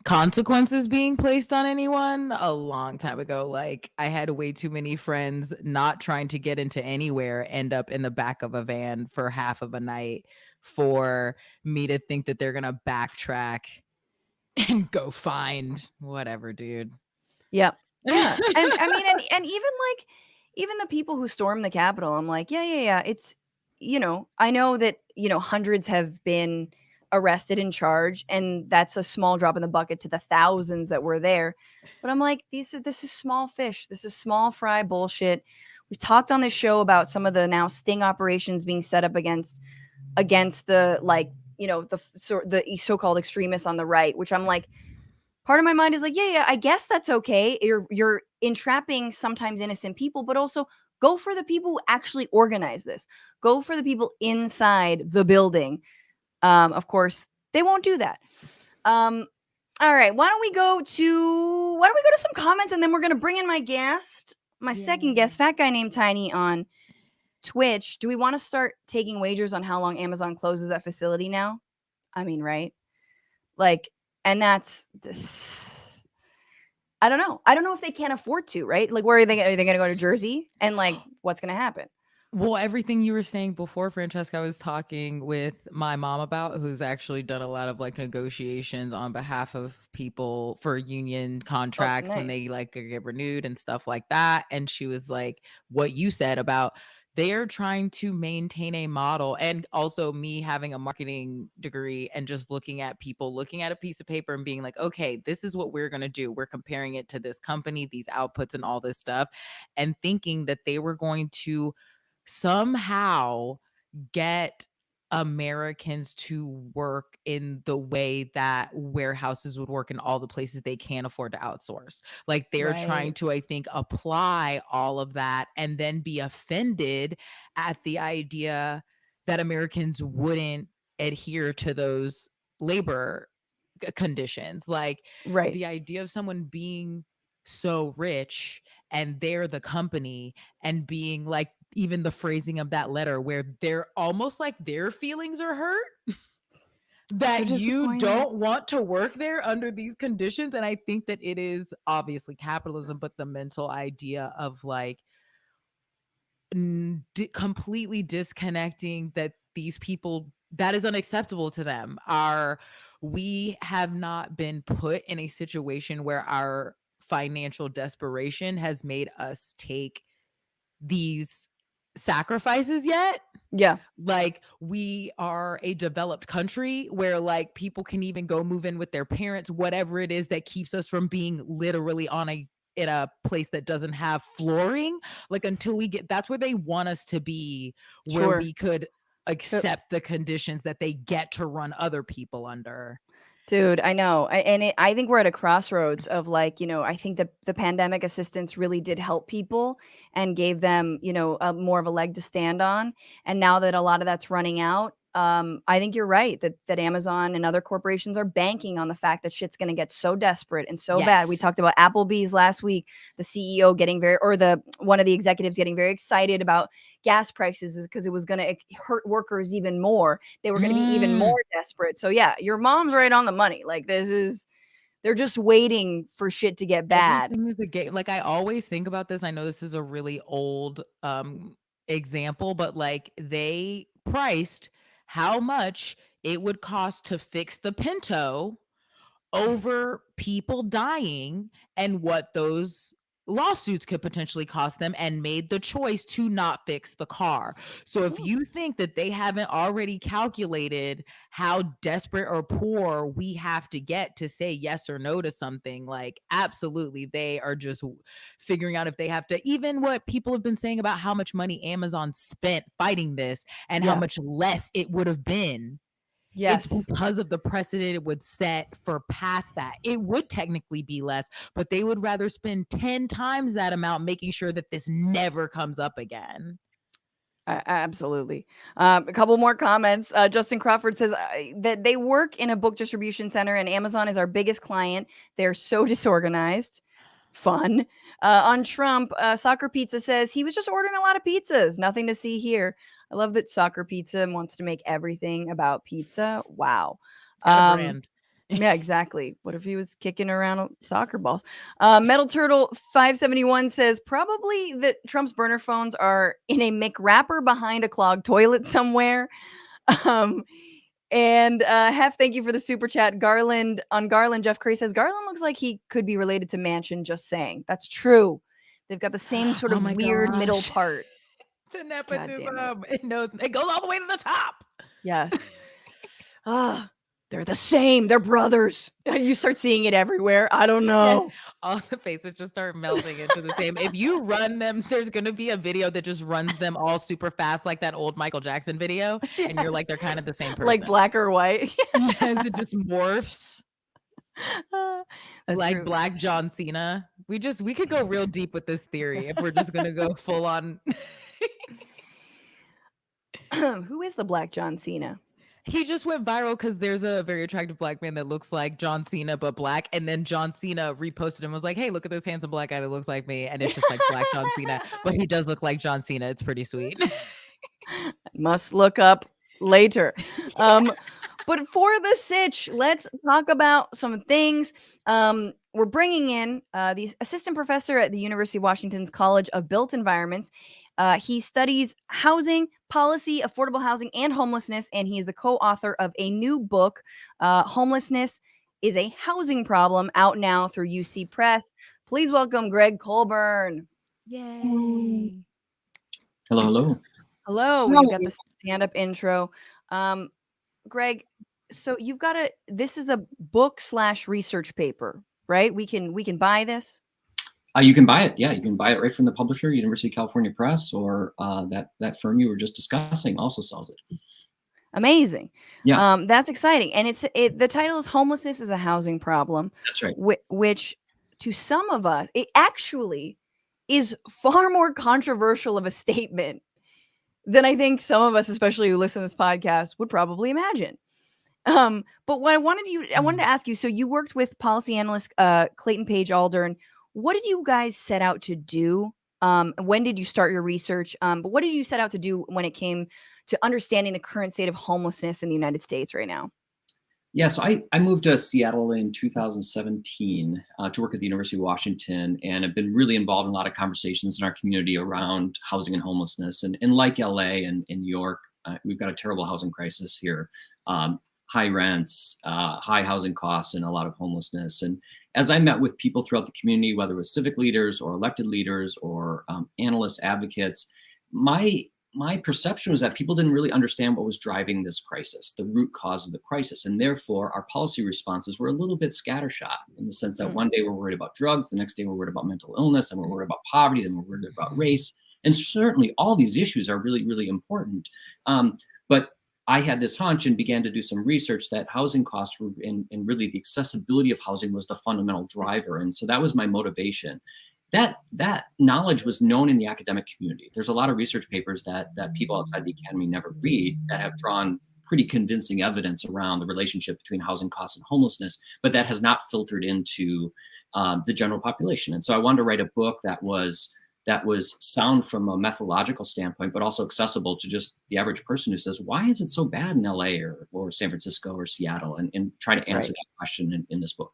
consequences being placed on anyone a long time ago. Like, I had way too many friends not trying to get into anywhere end up in the back of a van for half of a night for me to think that they're gonna backtrack and go find whatever, dude. Yep. Yeah. And I mean, and even the people who stormed the Capitol, I'm like, yeah. It's, I know that, hundreds have been arrested and charged, and that's a small drop in the bucket to the thousands that were there. But I'm like, this is small fish. This is small fry bullshit. We've talked on this show about some of the now sting operations being set up against the, like, the so-called extremists on the right, which I'm like, part of my mind is like, yeah, I guess that's okay. You're entrapping sometimes innocent people, but also go for the people who actually organize this. Go for the people inside the building. Of course, they won't do that. All right, why don't we go to some comments, and then we're gonna bring in my guest, second guest, fat guy named Tiny on Twitch. Do we want to start taking wagers on how long Amazon closes that facility now? I mean, right? Like, and that's I don't know. I don't know if they can't afford to, right? Like, where are they going to go to Jersey? And like, what's going to happen? Well, everything you were saying before, Francesca, I was talking with my mom about, who's actually done a lot of like negotiations on behalf of people for union Oh, contracts when nice. they like get renewed and stuff like that. And she was like, what you said about they're trying to maintain a model. And also me having a marketing degree and just looking at people, looking at a piece of paper and being like, okay, this is what we're going to do. We're comparing it to this company, these outputs and all this stuff, and thinking that they were going to somehow get Americans to work in the way that warehouses would work in all the places they can't afford to outsource. Like they're trying Right. to, I think, apply all of that and then be offended at the idea that Americans wouldn't adhere to those labor conditions. Like Right. the idea of someone being so rich and they're the company and being like, even the phrasing of that letter where they're almost like their feelings are hurt They're that you disappointed. don't want to work there under these conditions. And I think that it is obviously capitalism, but the mental idea of like completely disconnecting that these people, that is unacceptable to them. We have not been put in a situation where our financial desperation has made us take these sacrifices yet. Yeah. Like we are a developed country where like people can even go move in with their parents, whatever it is that keeps us from being literally in a place that doesn't have flooring. Like until we get, that's where they want us to be, where Sure. we could So, accept the conditions that they get to run other people under. dude, I know. I think we're at a crossroads of like, I think the pandemic assistance really did help people and gave them, more of a leg to stand on. And now that a lot of that's running out, I think you're right that Amazon and other corporations are banking on the fact that shit's going to get so desperate and so bad. We Yes. talked about Applebee's last week, the CEO getting one of the executives getting very excited about gas prices because it was going to hurt workers even more. They were going to be even Mm. more desperate. So yeah, your mom's right on the money. Like they're just waiting for shit to get bad. Everything is a game. Like I always think about this. I know this is a really old example, but like they priced how much it would cost to fix the Pinto over people dying and what those lawsuits could potentially cost them, and made the choice to not fix the car. So if you think that they haven't already calculated how desperate or poor we have to get to say yes or no to something, like absolutely they are just figuring out if they have to, even what people have been saying about how much money Amazon spent fighting this and how Yeah. much less it would have been. It's Yes. because of the precedent it would set for past that. It would technically be less, but they would rather spend 10 times that amount making sure that this never comes up again. Absolutely. A couple more comments. Justin Crawford says that they work in a book distribution center and Amazon is our biggest client. They're so disorganized. Fun. On Trump, Soccer Pizza says he was just ordering a lot of pizzas. Nothing to see here. I love that Soccer Pizza wants to make everything about pizza. Wow. Got a Um, brand. yeah, exactly. What if he was kicking around soccer balls? Metal Turtle 571 says probably that Trump's burner phones are in a McWrapper behind a clogged toilet somewhere. Um, and Hef, thank you for the super chat. Garland on Garland, Jeff Curry says Garland looks like he could be related to Manchin. Just saying, that's true. They've got the same sort Oh of my weird middle gosh. part. The God damn it. nepotism. It goes all the way to the top. Yes. Ah, they're the same. They're brothers. You start seeing it everywhere. I don't Yes, know. all the faces just start melting into the same. If you run them, there's going to be a video that just runs them all super fast, like that old Michael Jackson video. And you're like, Yes. they're kind of the same Like person. black or white. Yes, it just morphs. That's Like true. Black John Cena. We could go real deep with this theory if we're just going to go full on. Who is the Black John Cena? He just went viral because there's a very attractive black man that looks like John Cena, but black. And then John Cena reposted him and was like, hey, look at this handsome black guy that looks like me. And it's just like Black John Cena, but he does look like John Cena. It's pretty sweet. Must look up later. But for the sitch, let's talk about some things. We're bringing in the assistant professor at the University of Washington's College of Built Environments, He studies housing, policy, affordable housing, and homelessness, and he is the co-author of a new book, Homelessness is a Housing Problem, out now through UC Press. Please welcome Gregg Colburn. Yay. Hello, hello. Hello. You got the stand-up intro. Gregg, so you've got this is a book / research paper, right? We can buy this. You can buy it. Yeah, you can buy it right from the publisher, University of California Press, or that firm you were just discussing also sells it. Amazing. Yeah. That's exciting. And the title is Homelessness is a Housing Problem. That's right. Which to some of us, it actually is far more controversial of a statement than I think some of us, especially who listen to this podcast, would probably imagine. But what I wanted to ask you, so you worked with policy analyst Clayton Paige Aldern. What did you guys set out to do? When did you start your research? But what did you set out to do when it came to understanding the current state of homelessness in the United States right now? Yeah, so I moved to Seattle in 2017 to work at the University of Washington, and have been really involved in a lot of conversations in our community around housing and homelessness. And like LA and in New York, we've got a terrible housing crisis here. High rents, high housing costs, and a lot of homelessness. And as I met with people throughout the community, whether it was civic leaders or elected leaders or analysts, advocates, my perception was that people didn't really understand what was driving this crisis, the root cause of the crisis. And therefore, our policy responses were a little bit scattershot, in the sense that one day we're worried about drugs, the next day we're worried about mental illness, and we're worried about poverty, then we're worried about race. And certainly all these issues are really, really important. But I had this hunch and began to do some research that housing costs were, and really the accessibility of housing was the fundamental driver. And so that was my motivation. That knowledge was known in the academic community. There's a lot of research papers that people outside the academy never read that have drawn pretty convincing evidence around the relationship between housing costs and homelessness, but that has not filtered into the general population. And so I wanted to write a book that was sound from a methodological standpoint, but also accessible to just the average person who says, why is it so bad in LA or San Francisco or Seattle? And try to answer that question in this book.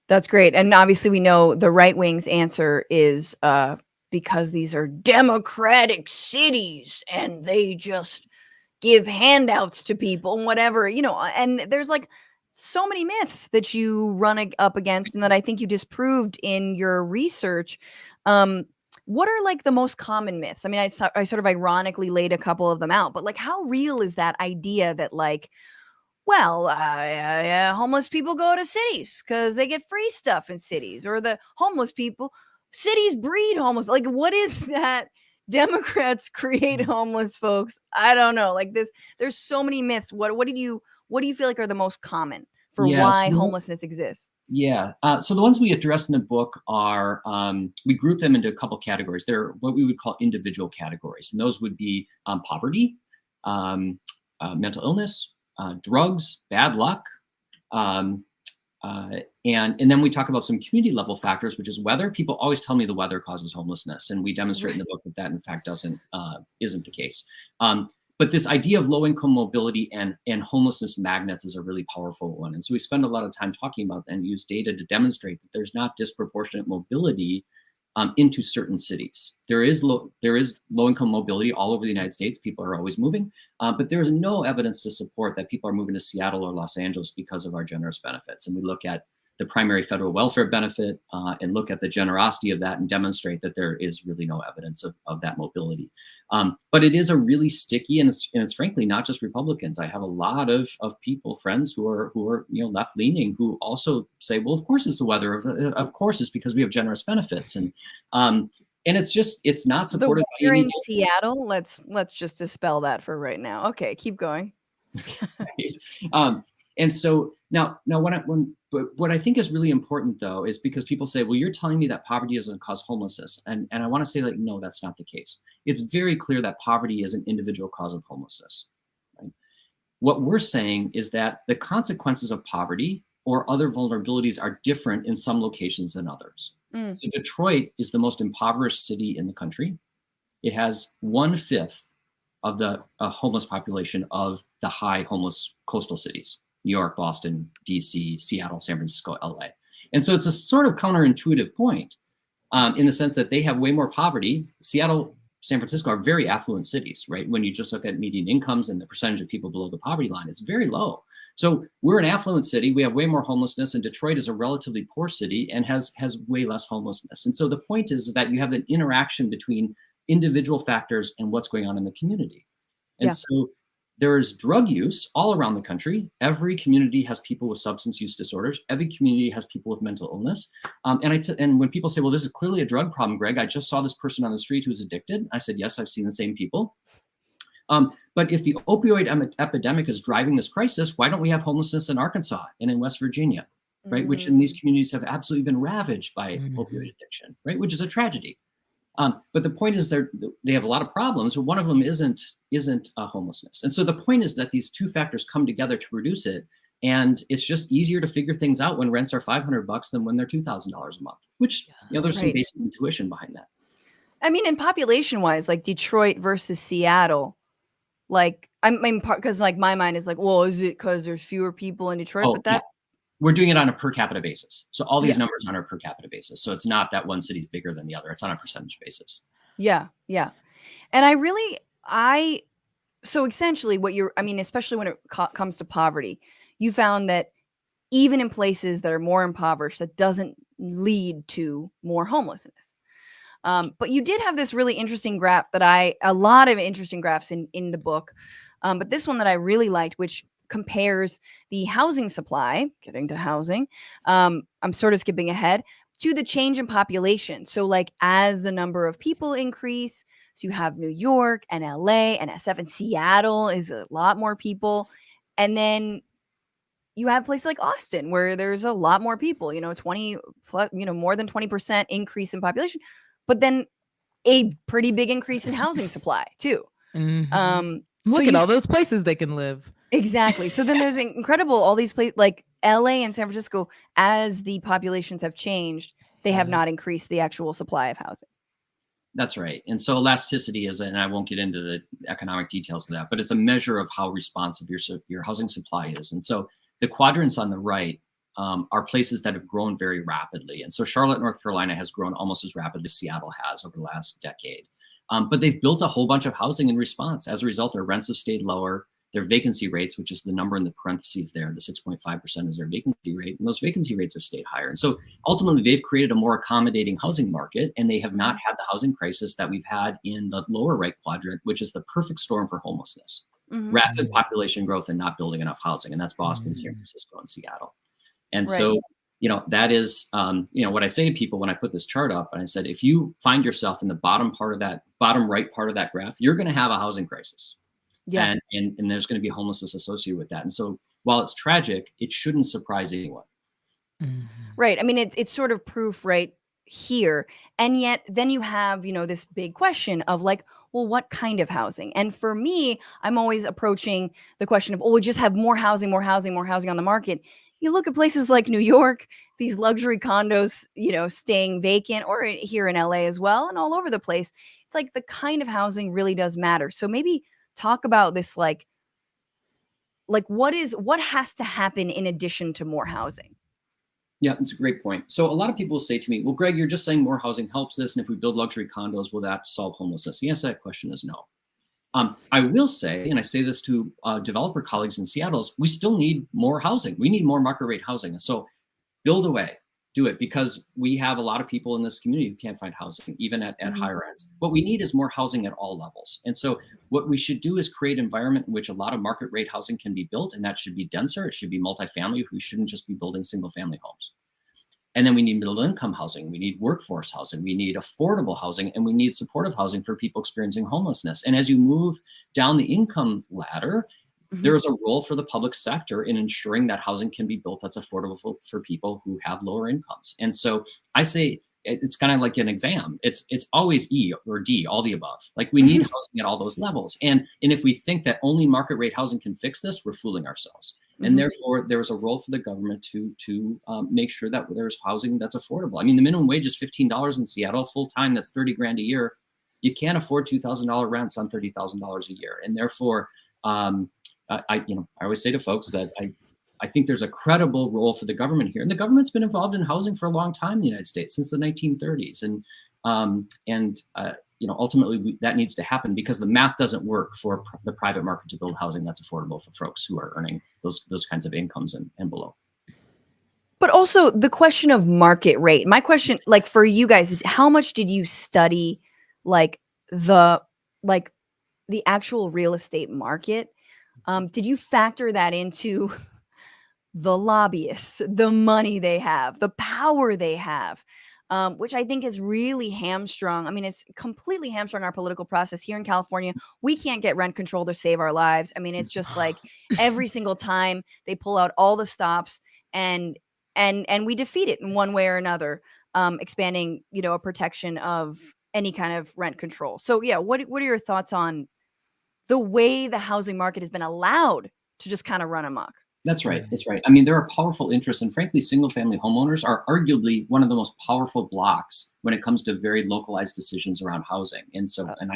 That's great. And obviously we know the right wing's answer is because these are democratic cities and they just give handouts to people and whatever, and there's like so many myths that you run up against and that I think you disproved in your research. What are like the most common myths? I mean, I sort of ironically laid a couple of them out, but like how real is that idea that like, well, homeless people go to cities because they get free stuff in cities, or the homeless people, cities breed homeless. Like, what is that? Democrats create homeless folks. I don't know. Like this, there's so many myths. What do you feel like are the most common for why homelessness exists? Yeah. So the ones we address in the book are, we group them into a couple categories. They're what we would call individual categories. And those would be poverty, mental illness, drugs, bad luck. And then we talk about some community level factors, which is weather. People always tell me the weather causes homelessness. And we demonstrate in the book that in fact isn't the case. But this idea of low income mobility and homelessness magnets is a really powerful one. And so we spend a lot of time talking about that and use data to demonstrate that there's not disproportionate mobility into certain cities. There is low income mobility all over the United States. People are always moving, but there is no evidence to support that people are moving to Seattle or Los Angeles because of our generous benefits. And we look at the primary federal welfare benefit and look at the generosity of that and demonstrate that there is really no evidence of that mobility. But it is a really sticky, and it's frankly not just Republicans. I have a lot of people, friends who are left leaning, who also say, well, of course it's the weather, of course it's because we have generous benefits, and it's not supported by anything. In Seattle, let's just dispel that for right now. Okay, keep going. Right. And so now what I think is really important though is because people say, well, you're telling me that poverty doesn't cause homelessness, and I want to say like, no, that's not the case. It's very clear that poverty is an individual cause of homelessness. Right? What we're saying is that the consequences of poverty or other vulnerabilities are different in some locations than others. So Detroit is the most impoverished city in the country. It has 1/5 of the homeless population of the high homeless coastal cities. New York, Boston, DC, Seattle, San Francisco, LA. And so it's a sort of counterintuitive point in the sense that they have way more poverty. Seattle San Francisco are very affluent cities, right? When you just look at median incomes and the percentage of people below the poverty line, it's very low. So we're an affluent city. We have way more homelessness, and Detroit is a relatively poor city and has way less homelessness. And so the point is that you have an interaction between individual factors and what's going on in the community. And so there's drug use all around the country. Every community has people with substance use disorders. Every community has people with mental illness. And when people say, well, this is clearly a drug problem, Gregg, I just saw this person on the street who's addicted. I said, yes, I've seen the same people. But if the opioid epidemic is driving this crisis, why don't we have homelessness in Arkansas and in West Virginia, right? Which in these communities have absolutely been ravaged by opioid addiction, right? Which is a tragedy. But the point is they have a lot of problems, but one of them isn't homelessness. And so the point is that these two factors come together to reduce it. And it's just easier to figure things out when rents are $500 than when they're $2,000 a month, which, there's some basic intuition behind that. I mean, and population wise, like Detroit versus Seattle, like I mean, because like my mind is like, well, is it because there's fewer people in Detroit? But we're doing it on a per capita basis. So all these numbers are on a per capita basis. So it's not that one city's bigger than the other. It's on a percentage basis. Yeah. And so essentially especially when it comes to poverty, you found that even in places that are more impoverished, that doesn't lead to more homelessness. But you did have this really interesting graph a lot of interesting graphs in the book. But this one that I really liked, which compares the housing supply, getting to housing, I'm sort of skipping ahead, to the change in population. So like as the number of people increase, so you have New York and LA and SF, and Seattle is a lot more people. And then you have places like Austin where there's a lot more people, 20 plus, more than 20% increase in population, but then a pretty big increase in housing supply too. Look at all those places they can live. Exactly. So then there's all these places like LA and San Francisco, as the populations have changed, they have not increased the actual supply of housing. That's right. And so elasticity is, and I won't get into the economic details of that, but it's a measure of how responsive your housing supply is. And so the quadrants on the right are places that have grown very rapidly. And so Charlotte, North Carolina has grown almost as rapidly as Seattle has over the last decade. But they've built a whole bunch of housing in response. As a result, their rents have stayed lower. Their vacancy rates, which is the number in the parentheses there, the 6.5% is their vacancy rate, and those vacancy rates have stayed higher. And so ultimately, they've created a more accommodating housing market, and they have not had the housing crisis that we've had in the lower right quadrant, which is the perfect storm for homelessness. Rapid population growth and not building enough housing, and that's Boston, San Francisco, and Seattle. And so, that is, what I say to people when I put this chart up, and I said, if you find yourself in the bottom right part of that graph, you're going to have a housing crisis. Yeah. And there's going to be homelessness associated with that. And so while it's tragic, it shouldn't surprise anyone. Right. I mean, it's sort of proof right here. And yet then you have, this big question of like, well, what kind of housing? And for me, I'm always approaching the question of, we just have more housing on the market. You look at places like New York, these luxury condos, staying vacant, or here in LA as well, and all over the place. It's like the kind of housing really does matter. So maybe talk about this, like what has to happen in addition to more housing? Yeah, that's a great point. So a lot of people will say to me, well, Gregg, you're just saying more housing helps this. And if we build luxury condos, will that solve homelessness? The answer to that question is no. I will say, and I say this to developer colleagues in Seattle, is we still need more housing. We need more market rate housing. And so build away. Do it, because we have a lot of people in this community who can't find housing, even at higher ends. What we need is more housing at all levels. And so what we should do is create an environment in which a lot of market rate housing can be built, and that should be denser. It should be multifamily. We shouldn't just be building single family homes. And then we need middle income housing. We need workforce housing. We need affordable housing, and we need supportive housing for people experiencing homelessness. And as you move down the income ladder, there is a role for the public sector in ensuring that housing can be built that's affordable for people who have lower incomes. And so I say it's kind of like an exam. It's always E or D, all the above. Like we need housing at all those levels. And if we think that only market rate housing can fix this, we're fooling ourselves. And therefore, there's a role for the government to make sure that there's housing that's affordable. I mean, the minimum wage is $15 in Seattle, full time. That's $30 grand a year. You can't afford $2,000 rents on $30,000 a year, and therefore. I always say to folks that I think there's a credible role for the government here. And the government's been involved in housing for a long time in the United States, since the 1930s. ultimately that needs to happen because the math doesn't work for the private market to build housing that's affordable for folks who are earning those kinds of incomes and below. But also the question of market rate. My question, like for you guys, how much did you study like the like the actual real estate market? Did you factor that into the lobbyists, the money they have, the power they have, which I think is really hamstrung. I mean, it's completely hamstrung our political process here in California. We can't get rent control to save our lives. I mean, it's just like every single time they pull out all the stops and and we defeat it in one way or another, expanding, a protection of any kind of rent control. So yeah, what are your thoughts on the way the housing market has been allowed to just kind of run amok? That's right. That's right. I mean, there are powerful interests, and frankly, single-family homeowners are arguably one of the most powerful blocks when it comes to very localized decisions around housing. And so, and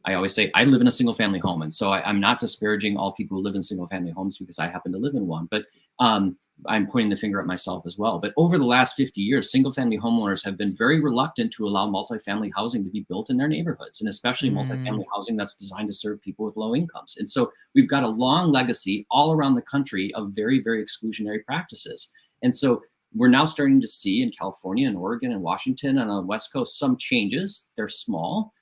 I always say I live in a single-family home, and so I'm not disparaging all people who live in single-family homes because I happen to live in one, but I'm pointing the finger at myself as well. But over the last 50 years, single-family homeowners have been very reluctant to allow multifamily housing to be built in their neighborhoods, and especially multifamily housing that's designed to serve people with low incomes. And so we've got a long legacy all around the country of very, very exclusionary practices. And so we're now starting to see in California and Oregon and Washington and on the West Coast some changes. They're small.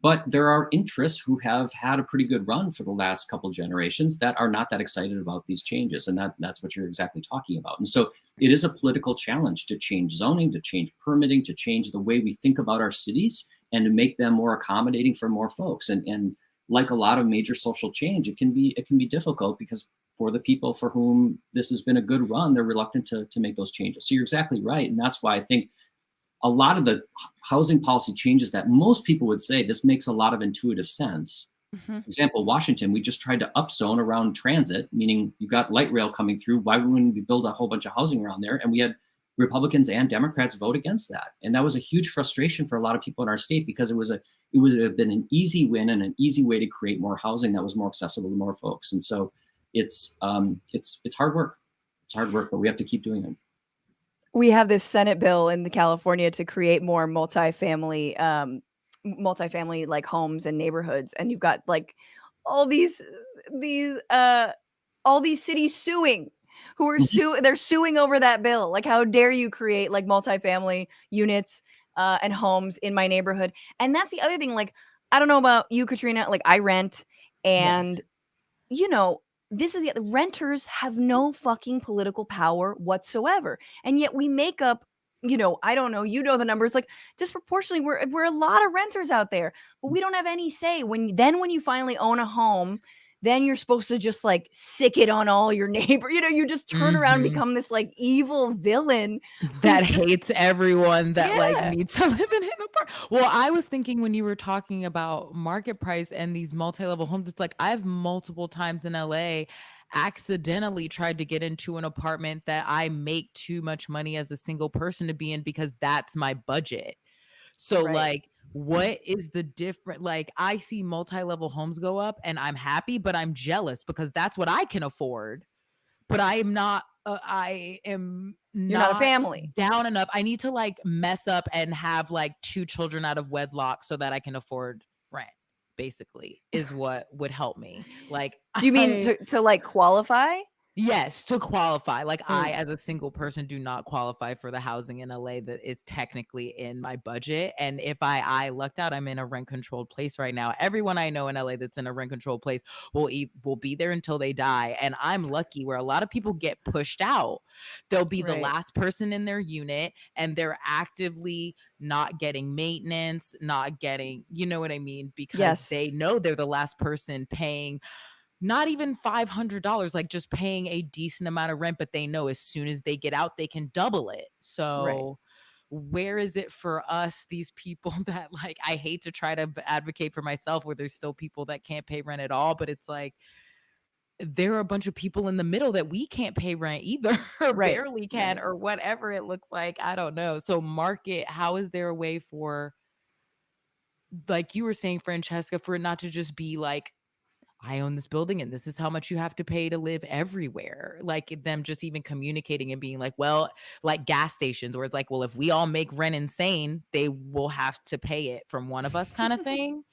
But there are interests who have had a pretty good run for the last couple generations that are not that excited about these changes. And that's what you're exactly talking about. And so it is a political challenge to change zoning, to change permitting, to change the way we think about our cities and to make them more accommodating for more folks. And like a lot of major social change, it can be difficult because for the people for whom this has been a good run, they're reluctant to make those changes. So you're exactly right. And that's why I think a lot of the housing policy changes that most people would say this makes a lot of intuitive sense. For example, Washington, we just tried to upzone around transit, meaning you got light rail coming through. Why wouldn't we build a whole bunch of housing around there? And we had Republicans and Democrats vote against that. And that was a huge frustration for a lot of people in our state because it would have been an easy win and an easy way to create more housing that was more accessible to more folks. And so it's hard work. It's hard work, but we have to keep doing it. We have this Senate bill in the California to create more multifamily like homes and neighborhoods, and you've got like all these all these cities suing who are they're suing over that bill. Like, how dare you create like multifamily units and homes in my neighborhood? And that's the other thing. Like, I don't know about you, Katrina. Like, I rent, and this is the renters have no fucking political power whatsoever. And yet we make up, I don't know, the numbers, like disproportionately, we're a lot of renters out there, but we don't have any say. When you finally own a home, then you're supposed to just like sick it on all your neighbor. You just turn around and become this like evil villain that who's just hates everyone that like Yeah. needs to live in an apartment. Well, I was thinking when you were talking about market price and these multi-level homes, it's like I've multiple times in LA accidentally tried to get into an apartment that I make too much money as a single person to be in because that's my budget. So Right. like what is the different, like I see multi-level homes go up and I'm happy, but I'm jealous because that's what I can afford. But I am not I am You're not a not family. down enough. I need to like mess up and have like 2 children out of wedlock so that I can afford rent, basically, is what would help me. Like Do you mean to like qualify? yes, to qualify. Like I, as a single person, do not qualify for the housing in LA that is technically in my budget. And if I lucked out, I'm in a rent controlled place right now. Everyone I know in LA that's in a rent controlled place will be there until they die. And I'm lucky where a lot of people get pushed out. They'll be the Right. last person in their unit and they're actively not getting maintenance, not getting, you know what I mean? Because they Yes. know they're the last person paying not even $500, like just paying a decent amount of rent, but they know as soon as they get out, they can double it. Right. So where is it for us, these people that like, I hate to try to advocate for myself where there's still people that can't pay rent at all, but it's like, there are a bunch of people in the middle that we can't pay rent either, or Right. barely can, or whatever it looks like. I don't know. So market, how is there a way for, like you were saying, Francesca, for it not to just be like I own this building and this is how much you have to pay to live everywhere. Like them just even communicating and being like, well, like gas stations where it's like, well, if we all make rent insane, they will have to pay it from one of us kind of thing.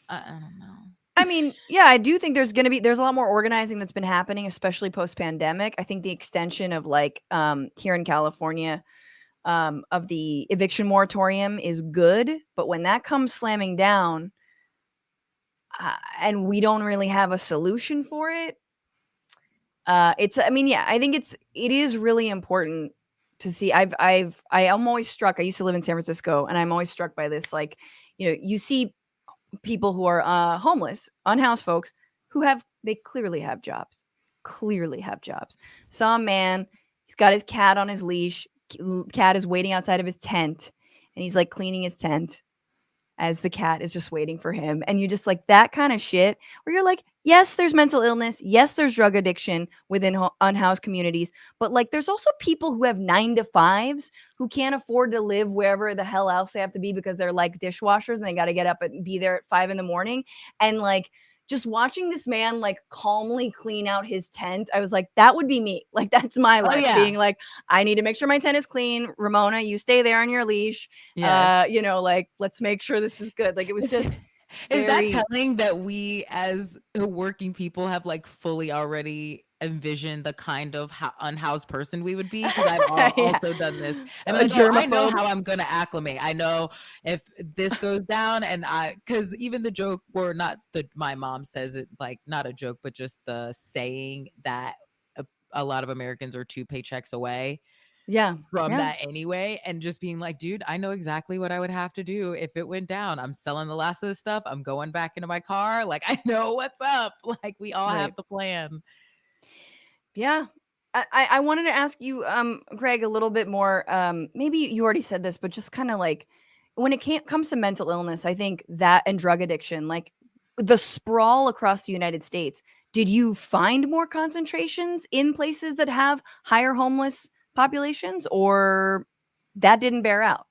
I don't know. I mean, yeah, I do think there's a lot more organizing that's been happening, especially post-pandemic. I think the extension of like here in California of the eviction moratorium is good, but when that comes slamming down and we don't really have a solution for it, I mean, yeah, I think it is really important to see. I am always struck. I used to live in San Francisco, and I'm always struck by this. Like, you see people who are homeless, unhoused folks they clearly have jobs. Clearly have jobs. Some man, he's got his cat on his leash. Cat is waiting outside of his tent, and he's like cleaning his tent as the cat is just waiting for him. And you just like that kind of shit where you're like, yes, there's mental illness. Yes, there's drug addiction within unhoused communities. But like, there's also people who have 9-to-5s who can't afford to live wherever the hell else they have to be because they're like dishwashers and they got to get up and be there at 5 a.m. And like, just watching this man like calmly clean out his tent, I was like, that would be me. Like, that's my life. yeah. Being like, I need to make sure my tent is clean. Ramona, you stay there on your leash. Yes. Like, let's make sure this is good. Like, it was just Is that telling that we as working people have like fully already envisioned the kind of unhoused person we would be? Because I've also done this. And like, I know how I'm going to acclimate. I know if this goes down and because even the joke, or not my mom says it, like not a joke, but just the saying that a lot of Americans are 2 paychecks away. From that anyway, and just being like, dude, I know exactly what I would have to do if it went down. I'm selling the last of the stuff. I'm going back into my car. Like, I know what's up. Like, we all have the plan. Yeah. I wanted to ask you, Gregg, a little bit more. Maybe you already said this, but just kind of like when it comes to mental illness, I think that and drug addiction, like the sprawl across the United States, did you find more concentrations in places that have higher homeless populations, or that didn't bear out?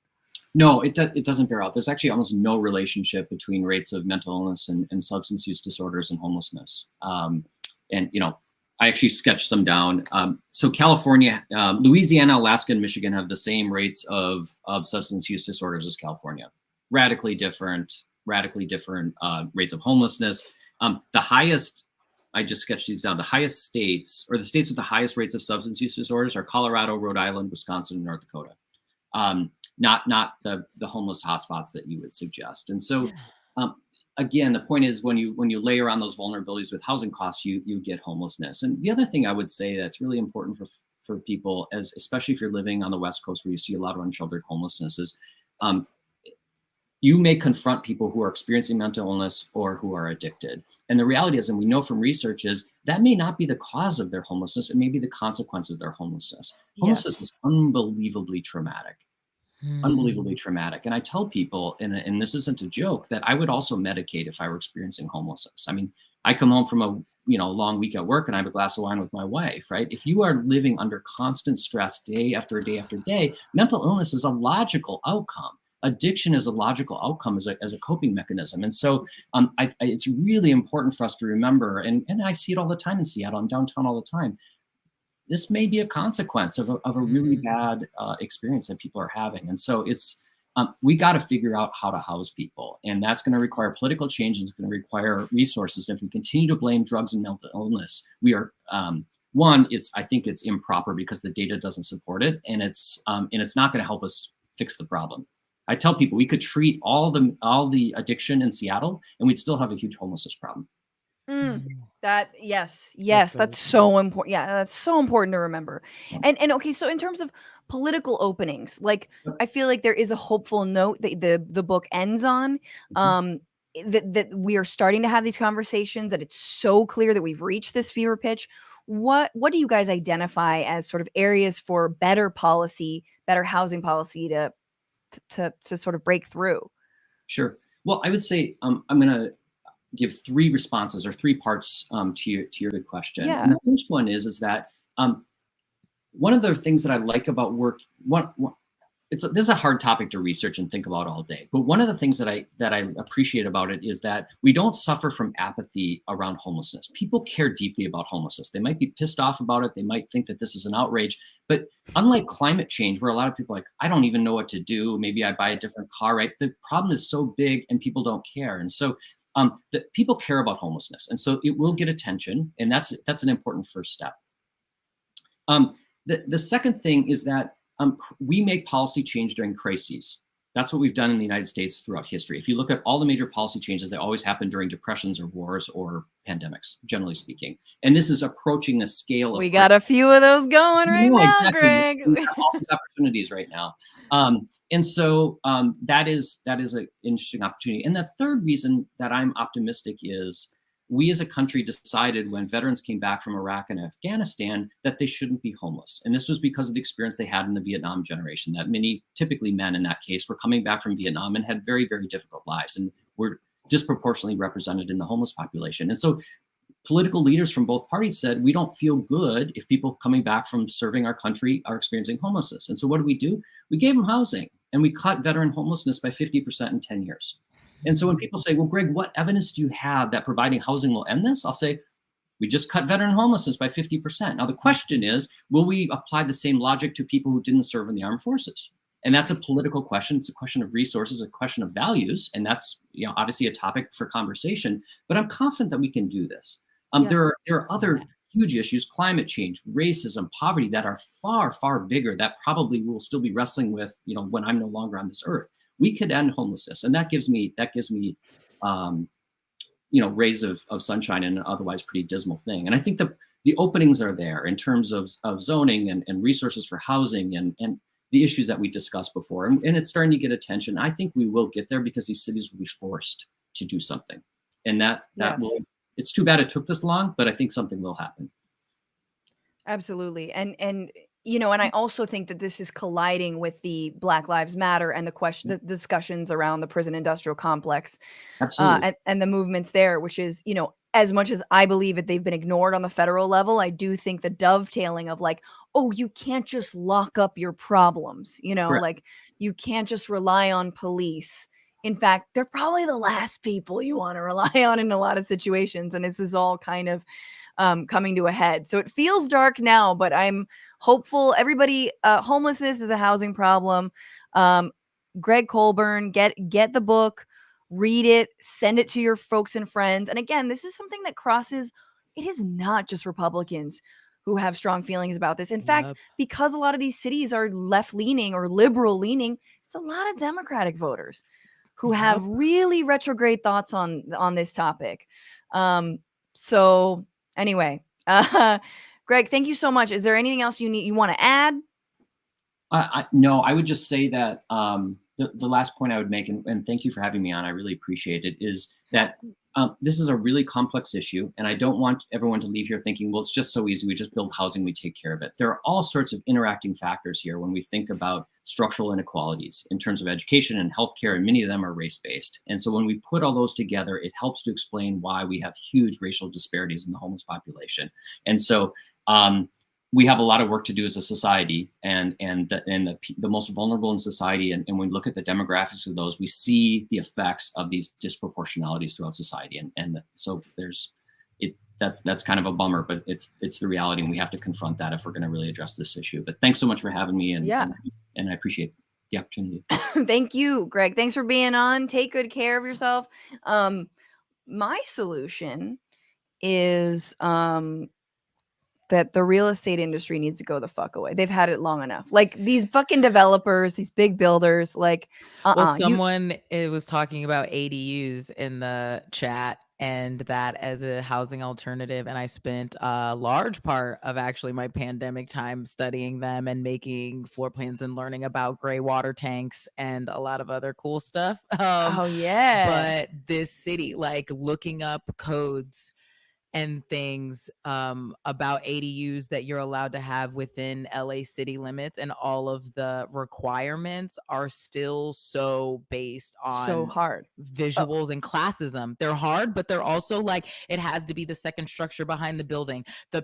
No, it doesn't bear out. There's actually almost no relationship between rates of mental illness and substance use disorders and homelessness. And I actually sketched them down. So California, Louisiana, Alaska, and Michigan have the same rates of substance use disorders as California. Radically different rates of homelessness. The highest, I just sketched these down, the highest states, or the states with the highest rates of substance use disorders are Colorado, Rhode Island, Wisconsin, and North Dakota. Not the homeless hotspots that you would suggest. And so, again, the point is when you layer on those vulnerabilities with housing costs, you get homelessness. And the other thing I would say that's really important for people, especially if you're living on the West Coast where you see a lot of unsheltered homelessness, is you may confront people who are experiencing mental illness or who are addicted. And the reality is, and we know from research, is that may not be the cause of their homelessness. It may be the consequence of their homelessness. Homelessness is unbelievably traumatic. Unbelievably traumatic. And I tell people, and this isn't a joke, that I would also medicate if I were experiencing homelessness. I mean, I come home from a long week at work and I have a glass of wine with my wife, right? If you are living under constant stress day after day after day, mental illness is a logical outcome. Addiction is a logical outcome as a coping mechanism. And so it's really important for us to remember, and I see it all the time in Seattle. I'm downtown all the time. This may be a consequence of a really bad experience that people are having. And so we got to figure out how to house people. And that's going to require political change. And it's going to require resources. And if we continue to blame drugs and mental illness, we are, I think it's improper because the data doesn't support it. And it's not going to help us fix the problem. I tell people we could treat all the addiction in Seattle and we'd still have a huge homelessness problem. That's so important. Yeah, that's so important to remember. And okay, so in terms of political openings, like I feel like there is a hopeful note that the book ends on. That we are starting to have these conversations, that it's so clear that we've reached this fever pitch. What do you guys identify as sort of areas for better policy, better housing policy to sort of break through? Sure. Well, I would say I'm going to give 3 responses or 3 parts to your good question. And the first one is that one of the things that I like about work, this is a hard topic to research and think about all day. But one of the things that I appreciate about it is that we don't suffer from apathy around homelessness. People care deeply about homelessness. They might be pissed off about it. They might think that this is an outrage. But unlike climate change, where a lot of people are like, I don't even know what to do. Maybe I buy a different car, right? The problem is so big and people don't care. And so people care about homelessness. And so it will get attention. And that's an important first step. The second thing is that we make policy change during crises. That's what we've done in the United States throughout history. If you look at all the major policy changes, they always happen during depressions or wars or pandemics, generally speaking. And this is approaching the scale of— We got a few of those going right now, exactly. Gregg. We have all these opportunities right now. And so that is an interesting opportunity. And the third reason that I'm optimistic is we as a country decided when veterans came back from Iraq and Afghanistan that they shouldn't be homeless. And this was because of the experience they had in the Vietnam generation, that many, typically men in that case, were coming back from Vietnam and had very, very difficult lives and were disproportionately represented in the homeless population. And so political leaders from both parties said, we don't feel good if people coming back from serving our country are experiencing homelessness. And so what do? We gave them housing, and we cut veteran homelessness by 50% in 10 years. And so when people say, well, Gregg, what evidence do you have that providing housing will end this? I'll say, we just cut veteran homelessness by 50%. Now, the question is, will we apply the same logic to people who didn't serve in the armed forces? And that's a political question. It's a question of resources, a question of values. And that's, obviously a topic for conversation. But I'm confident that we can do this. There are other huge issues, climate change, racism, poverty, that are far, far bigger, that probably we'll still be wrestling with, when I'm no longer on this earth. We could end homelessness, and that gives me rays of sunshine in an otherwise pretty dismal thing. And I think the openings are there in terms of zoning and resources for housing and the issues that we discussed before. And it's starting to get attention. I think we will get there because these cities will be forced to do something, and that will. It's too bad it took this long, but I think something will happen. Absolutely. And I also think that this is colliding with the Black Lives Matter and the discussions around the prison industrial complex. Absolutely. And the movements there, which is, as much as I believe that they've been ignored on the federal level, I do think the dovetailing of like, oh, you can't just lock up your problems, Correct. like you can't just rely on police. In fact, they're probably the last people you want to rely on in a lot of situations. And this is all kind of coming to a head. So it feels dark now, but I'm hopeful. Everybody, homelessness is a housing problem. Gregg Colburn, get the book, read it, send it to your folks and friends. And again, this is something that crosses, it is not just Republicans who have strong feelings about this. In fact, because a lot of these cities are left leaning or liberal leaning, it's a lot of Democratic voters who have really retrograde thoughts on this topic. So anyway, Gregg, thank you so much. Is there anything else you want to add? No, I would just say that the last point I would make, and thank you for having me on, I really appreciate it, is that this is a really complex issue, and I don't want everyone to leave here thinking, well, it's just so easy. We just build housing, we take care of it. There are all sorts of interacting factors here when we think about structural inequalities in terms of education and healthcare, and many of them are race-based. And so when we put all those together, it helps to explain why we have huge racial disparities in the homeless population. And so we have a lot of work to do as a society, and the most vulnerable in society. And when we look at the demographics of those, we see the effects of these disproportionalities throughout society. And so that's kind of a bummer, but it's the reality, and we have to confront that if we're going to really address this issue. But thanks so much for having me, and I appreciate the opportunity. Thank you, Gregg. Thanks for being on. Take good care of yourself. My solution is that the real estate industry needs to go the fuck away. They've had it long enough. Like these fucking developers, these big builders, like, Well, someone was talking about ADUs in the chat and that as a housing alternative. And I spent a large part of actually my pandemic time studying them and making floor plans and learning about gray water tanks and a lot of other cool stuff. But this city, like looking up codes and things about ADUs that you're allowed to have within LA city limits, and all of the requirements are still so based on hard visuals and classism. They're hard, but they're also like, it has to be the second structure behind the building. The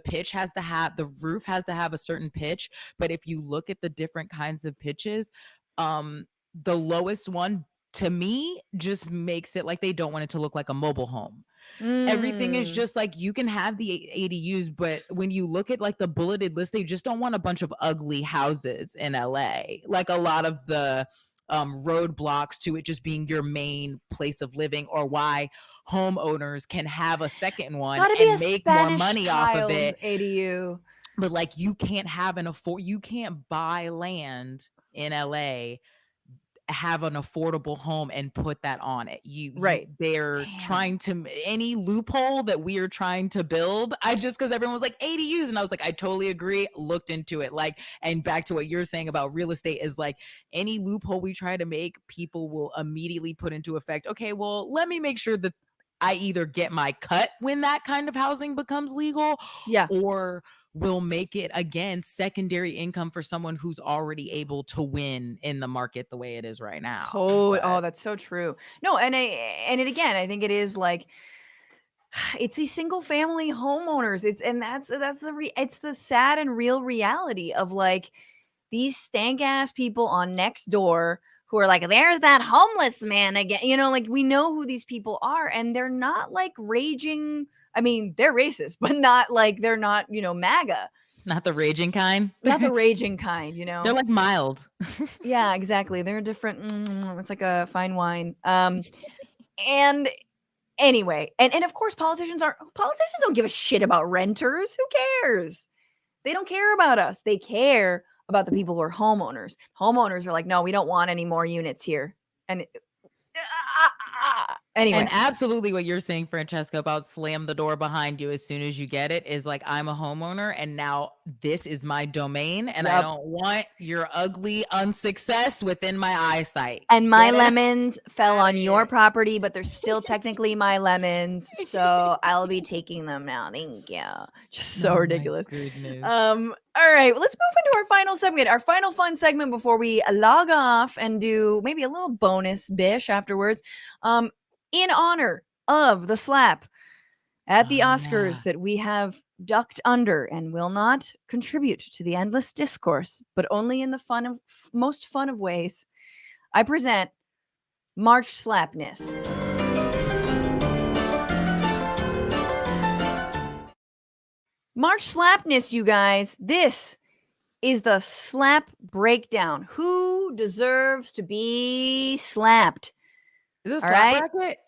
roof has to have a certain pitch. But if you look at the different kinds of pitches, The lowest one to me just makes it like they don't want it to look like a mobile home. Everything is just like you can have the ADUs, but when you look at like the bulleted list, they just don't want a bunch of ugly houses in LA. Like a lot of the roadblocks to it just being your main place of living, or why homeowners can have a second one Gotta be and a make more Spanish money off of it. ADU. But like you can't have you can't buy land in LA, have an affordable home and put that on it. Right. They're Damn. trying to any loophole that we are trying to build. Because everyone was like ADUs, and I was like, I totally agree. Looked into it, like, and back to what you're saying about real estate is like any loophole we try to make, people will immediately put into effect. Okay, well, let me make sure that I either get my cut when that kind of housing becomes legal, Yeah. or will make it again secondary income for someone who's already able to win in the market the way it is right now. Oh, that's so true. No, and again, I think it is like it's these single family homeowners. It's the sad and real reality of like these stank ass people on next door who are like, there's that homeless man again. You know, like we know who these people are, and they're not like raging. I mean, they're racist, but not like they're not, MAGA. Not the raging kind. Not the raging kind, They're like mild. Yeah, exactly. They're different. It's like a fine wine. And anyway, and of course, politicians don't give a shit about renters. Who cares? They don't care about us. They care about the people who are homeowners. Homeowners are like, no, we don't want any more units here. And anyway. And absolutely what you're saying, Francesca, about slam the door behind you as soon as you get it is like, I'm a homeowner and now this is my domain and I don't want your ugly unsuccess within my eyesight. And my lemons fell on your property, but they're still technically my lemons. So I'll be taking them now. Thank you. Just so ridiculous. All right, well, let's move into our final segment, our final fun segment before we log off and do maybe a little bonus bish afterwards. In honor of the slap at the Oscars that we have ducked under and will not contribute to the endless discourse, but only in the most fun of ways, I present March Slapness. March Slapness, you guys. This is the slap breakdown. Who deserves to be slapped? Is this a slap bracket?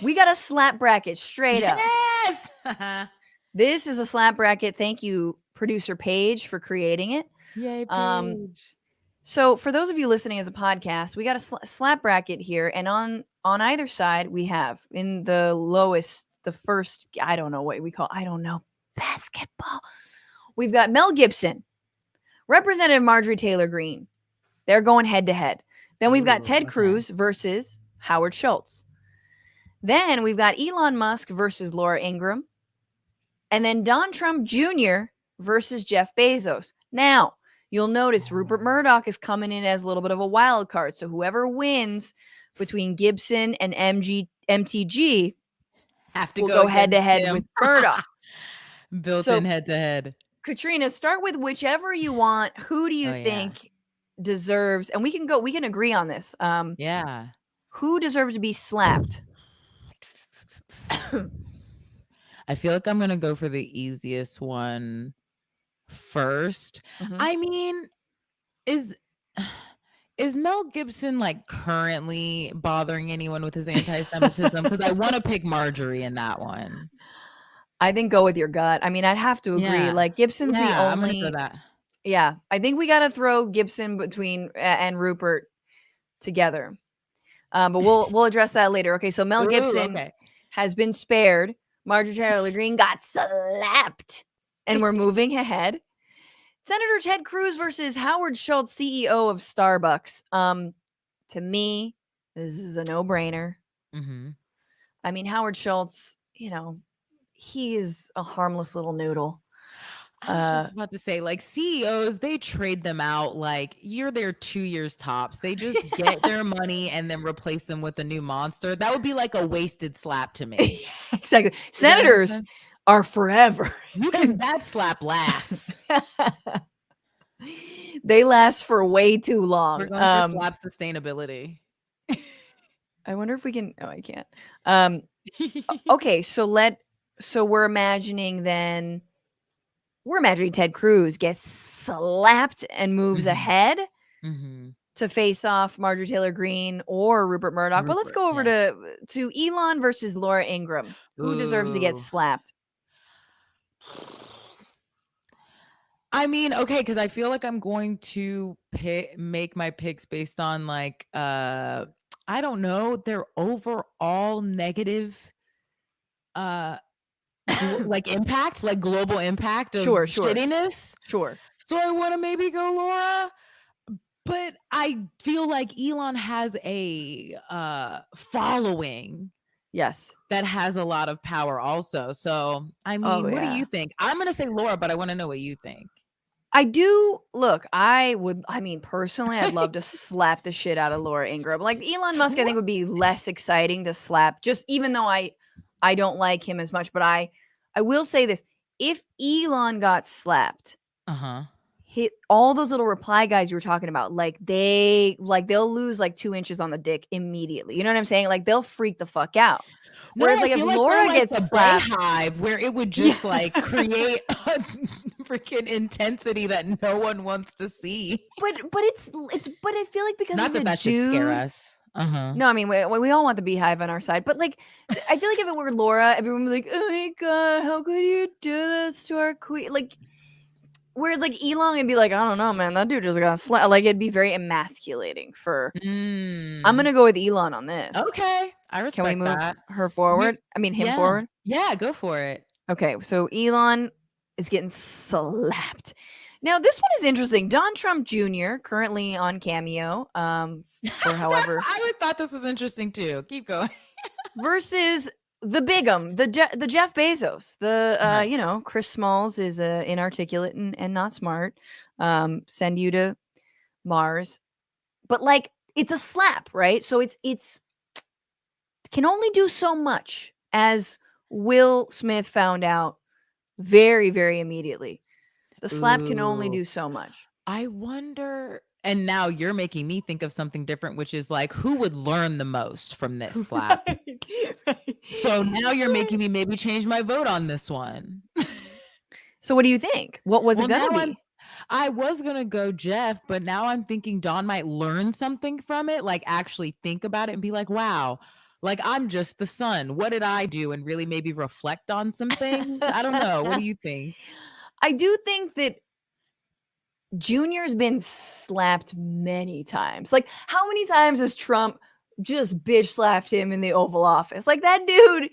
We got a slap bracket straight up. Yes! This is a slap bracket. Thank you, producer Paige, for creating it. Yay, Paige. So for those of you listening as a podcast, we got a slap bracket here. And on either side, we have in the lowest, the first, I don't know, basketball. We've got Mel Gibson, Representative Marjorie Taylor Greene. They're going head to head. Then we've got Ted Cruz versus Howard Schultz. Then we've got Elon Musk versus Laura Ingraham. And then Don Trump Jr. versus Jeff Bezos. Now, you'll notice Rupert Murdoch is coming in as a little bit of a wild card. So whoever wins between Gibson and MTG have to go head to head with Murdoch. Built-in head to head. Katrina, start with whichever you want. Who do you think deserves, and we can agree on this. Who deserves to be slapped? I feel like I'm gonna go for the easiest one first. I mean, is Mel Gibson like currently bothering anyone with his anti-Semitism? Because I want to pick Marjorie in that one. I think go with your gut. I mean, I'd have to agree. Yeah. Like Gibson's the only. I'm gonna go that. Yeah, I think we got to throw Gibson between and Rupert together. But we'll address that later. Okay, so Mel Gibson has been spared. Marjorie Taylor Greene got slapped, and we're moving ahead. Senator Ted Cruz versus Howard Schultz, CEO of Starbucks. To me, this is a no-brainer. I mean, Howard Schultz, he is a harmless little noodle. I was just about to say, like, CEOs, they trade them out like you're there 2 years tops. They just get their money and then replace them with a new monster. That would be like a wasted slap to me. Exactly. Senators are forever. You can that slap lasts. They last for way too long. We're going for slap sustainability. I wonder if we can. Oh, I can't. Okay, so we're imagining Ted Cruz gets slapped and moves Mhm. ahead Mhm. to face off Marjorie Taylor Greene or Rupert Murdoch. But let's Rupert, go over yes. to Elon versus Laura Ingraham. Who deserves to get Ooh. slapped? I mean, okay, because I feel like I'm going to make my picks based on like I don't know, their overall negative like impact, like global impact of Sure. shittiness. Sure. So I want to maybe go Laura, but I feel like Elon has a following Yes. that has a lot of power also. So I Oh, mean, what do yeah. you think? I'm gonna say Laura, but I want to know what you think. I do look, I mean, personally, I'd love to slap the shit out of Laura Ingraham. Like Elon Musk, I think would be less exciting to slap, just even though I don't like him as much. But I will say this. If Elon got slapped, Uh-huh. hit all those little reply guys you were talking about, they'll lose like 2 inches on the dick immediately. You know what I'm saying? Like they'll freak the fuck out. No, Whereas I like if feel like they're Laura like gets the slapped, Bayhive where it would Yeah. just like create a freaking intensity that no one wants to see. but I feel like because Not he's a that should scare dude. us. Uh-huh. No, I mean, we all want the beehive on our side, but, like, I feel like if it were Laura, everyone would be like, "Oh my god, how could you do this to our queen?" Like, whereas, like, Elon would be like, "I don't know, man, that dude just got like, it'd be very emasculating for I'm gonna go with Elon on this. Okay, I Can we respect move that. her forward? I mean, him Yeah. forward? Yeah, go for it. Okay, so Elon is getting slapped. Now, this one is interesting. Don Trump Jr., currently on Cameo, for however I thought this was interesting too. Keep going. versus the bigum, the Jeff Bezos. Right. Chris Smalls is inarticulate and not smart. Send you to Mars. But like it's a slap, right? So it's can only do so much, as Will Smith found out very, very immediately. The slap can only Ooh. do so much. I wonder, and now you're making me think of something different, which is like, who would learn the most from this slap? Right. So now you're making me maybe change my vote on this one. So what do you think? What was it gonna be? I was gonna go Jeff, but now I'm thinking Don might learn something from it, like actually think about it and be like, wow, like I'm just the son. What did I do? And really maybe reflect on some things. I don't know. What do you think? I do think that Junior's been slapped many times. Like, how many times has Trump just bitch slapped him in the Oval Office? Like that dude,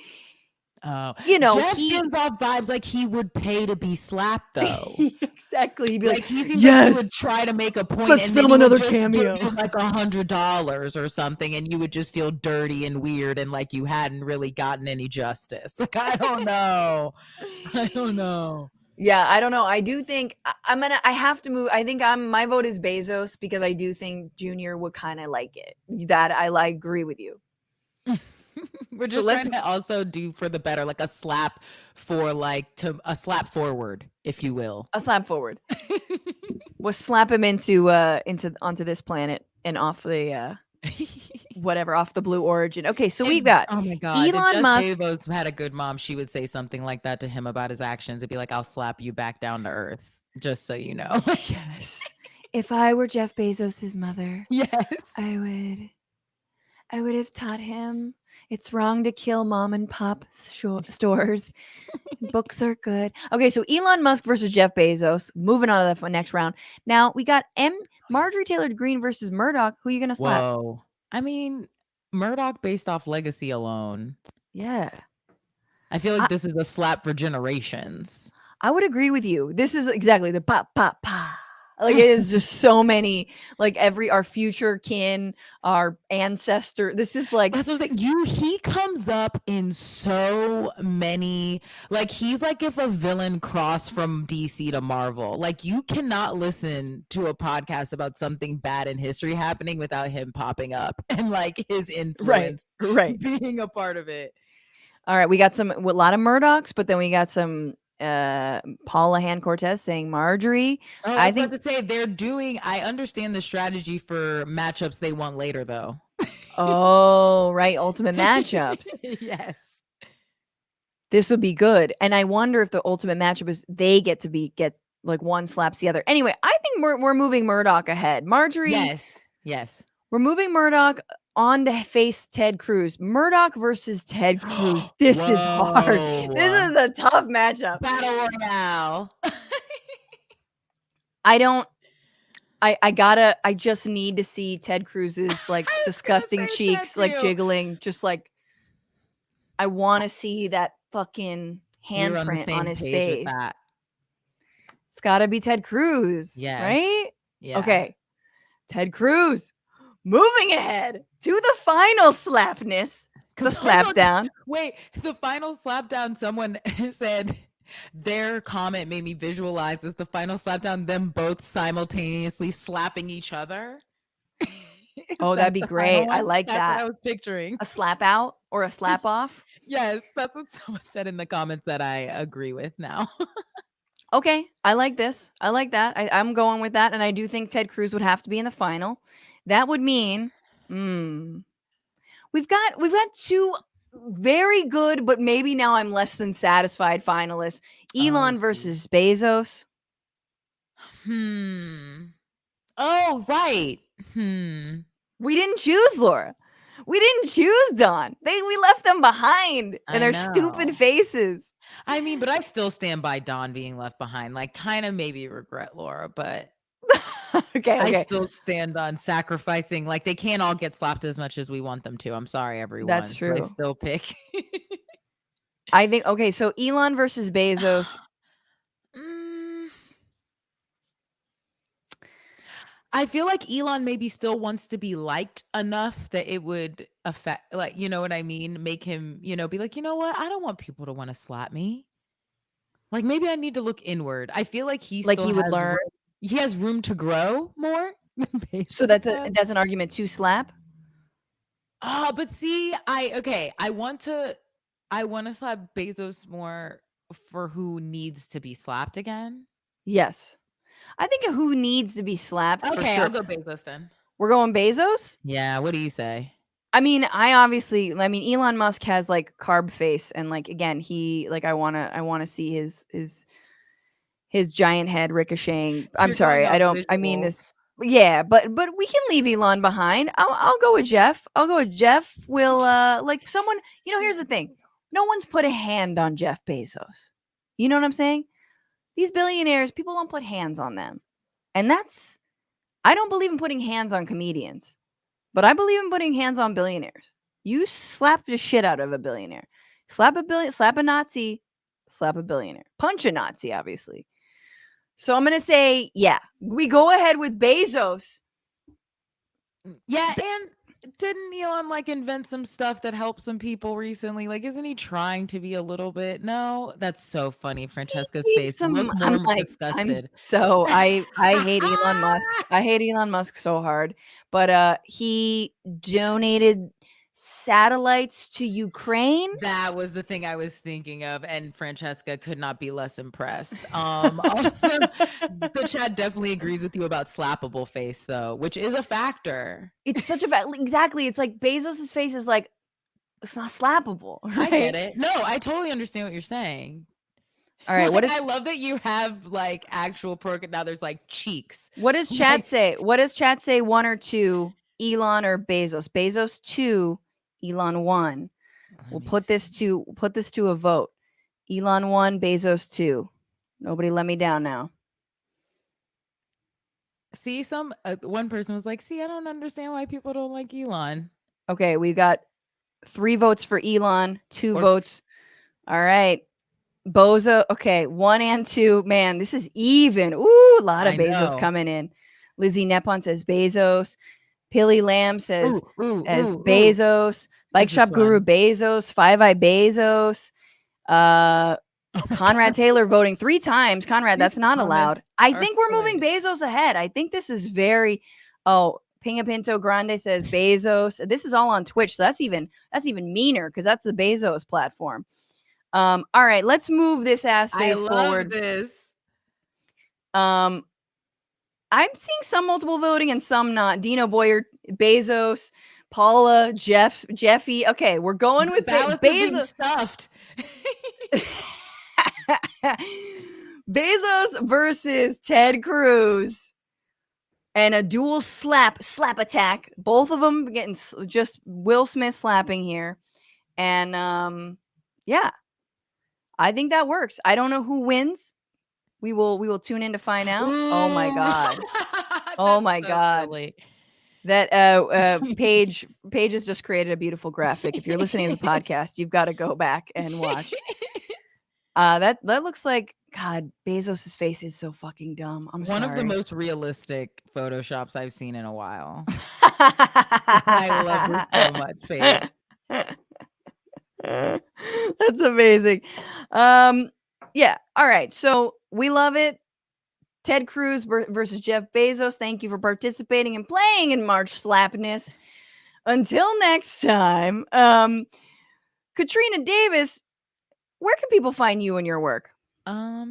Oh, Jeff he gives off vibes like he would pay to be slapped, though. exactly. He'd be Like like, he seems like he yes, would try to make a point, let's and then film he would another just cameo. give you like $100 or something, and you would just feel dirty and weird, and like you hadn't really gotten any justice. Like I don't know. I don't know. Yeah, I don't know. I do think I have to move. I think my vote is Bezos because I do think Junior would kind of like it. That I agree with you. We're So just let's- trying to also do for the better, like a slap for a slap forward, if you will. A slap forward. We'll slap him onto this planet and off the off the Blue Origin. Okay, so we've got oh my god, Elon if Musk. Bezos had a good mom, she would say something like that to him about his actions. It'd be like, I'll slap you back down to earth, just so you know. Yes. If I were Jeff Bezos's mother, Yes. I would have taught him it's wrong to kill mom and pop stores. Books are good. Okay, so Elon Musk versus Jeff Bezos. Moving on to the next round. Now we got Marjorie Taylor Greene versus Murdoch. Who are you gonna slap? Whoa. I mean, Murdoch based off legacy alone. Yeah. I feel like this is a slap for generations. I would agree with you. This is exactly the pop, pop, pop. Like it is just so many, like our future kin, our ancestor. This is like that's what I'm saying. He comes up in so many, like he's like if a villain crossed from DC to Marvel. Like you cannot listen to a podcast about something bad in history happening without him popping up and like his influence right being a part of it. All right, we got a lot of Murdochs, but then we got some Paula Han Cortez saying Marjorie. Oh, I I was think about to say I understand the strategy for matchups they want later though. oh, right, ultimate matchups. Yes. This would be good. And I wonder if the ultimate matchup is they get like one slaps the other. Anyway, I think we're moving Murdoch ahead. Marjorie, Yes. Yes. we're moving Murdoch on to face Ted Cruz. Murdoch versus Ted Cruz. This is hard. This Whoa. is a tough matchup. Battle Royale. I just need to see Ted Cruz's like I was gonna disgusting say that cheeks like too. jiggling, just like I want to see that fucking We're on the handprint same on his page face. with that. It's got to be Ted Cruz, Yes. right? Yeah. Okay. Ted Cruz moving ahead to the final slapness, the slap down. Wait, the final slapdown, someone said their comment made me visualize as the final slapdown, them both simultaneously slapping each other. Oh, that'd be great. I like That's that. what I was picturing. A slap out or a slap off. Yes, that's what someone said in the comments that I agree with now. Okay, I like this. I like that. I'm going with that, and I do think Ted Cruz would have to be in the final. That would mean, we've got two very good, but maybe now I'm less than satisfied finalists. Elon versus Bezos. Oh, right. We didn't choose Laura. We didn't choose Don. We left them behind I in their know. stupid faces. I mean, but I still stand by Don being left behind. Like, kind of maybe regret Laura, but okay. I still stand on sacrificing. Like, they can't all get slapped as much as we want them to. I'm sorry, everyone. That's So true. I still pick. I think, okay, so Elon versus Bezos. I feel like Elon maybe still wants to be liked enough that it would affect, like, you know what I mean? Make him, be like, you know what? I don't want people to want to slap me. Like, maybe I need to look inward. I feel like he Like still he would has learn. He has room to grow more. So that's an argument to slap. But see, I want to slap Bezos more for who needs to be slapped again. Yes. I think who needs to be slapped. Okay, for sure. I'll go Bezos then. We're going Bezos? Yeah, what do you say? I mean, Elon Musk has like carb face, and like again, he like I wanna see his giant head ricocheting. I'm You're sorry, going off I mean visuals. this. Yeah, but we can leave Elon behind. I'll go with Jeff. Will like someone. Here's the thing. No one's put a hand on Jeff Bezos. You know what I'm saying? These billionaires, people don't put hands on them, and I don't believe in putting hands on comedians, but I believe in putting hands on billionaires. You slap the shit out of a billionaire. Slap a Nazi, slap a billionaire. Punch a Nazi, obviously. So I'm going to say, yeah, we go ahead with Bezos. Yeah, and didn't Elon like invent some stuff that helped some people recently? Like, isn't he trying to be a little bit? No, that's so funny. Francesca's face. Look more disgusted. I hate Elon Musk. I hate Elon Musk so hard. But he donated satellites to Ukraine. That was the thing I was thinking of, and Francesca could not be less impressed. Also, the chat definitely agrees with you about slappable face, though, which is a factor. It's such a exactly. It's like Bezos's face is like it's not slappable. Right? I get it. No, I totally understand what you're saying. All right, I love that you have like actual program. Now there's like cheeks. What does chat say? What does chat say? 1 or 2, Elon or Bezos? Bezos 2, Elon 1. We'll put this to a vote. Elon 1, Bezos 2. Nobody let me down now. See, one person was like, "See, I don't understand why people don't like Elon." Okay, we've got 3 votes for Elon, 2 votes. All right. Bozo. Okay, 1 and 2. Man, this is even. Ooh, a lot of Bezos coming in. Lizzie Nepon says Bezos. Pilly Lamb says Bezos. Bike Shop Guru Bezos. 5-Eye Bezos. Conrad Taylor voting 3 times. Conrad, that's not allowed. I think we're moving Bezos ahead. I think this is very. Oh, Pinga Pinto Grande says Bezos. This is all on Twitch, so that's even meaner because that's the Bezos platform. All right, let's move this ass I face love forward. this. I'm seeing some multiple voting and some not. Dino Boyer, Bezos, Paula, Jeffy. Okay, we're going with Ballots are being Bezos. stuffed. Bezos versus Ted Cruz. And a dual slap attack. Both of them getting just Will Smith slapping here. And yeah, I think that works. I don't know who wins. We will tune in to find out. Oh my God. Oh my God. Silly. That Paige has just created a beautiful graphic. If you're listening to the podcast, you've got to go back and watch. That looks like, God, Bezos's face is so fucking dumb. I'm One sorry. of the most realistic photoshops I've seen in a while. I love this so much, Paige. That's amazing. Yeah. All right. So we love it. Ted Cruz versus Jeff Bezos. Thank you for participating and playing in March Slapness. Until next time, Katrina Davis, where can people find you and your work?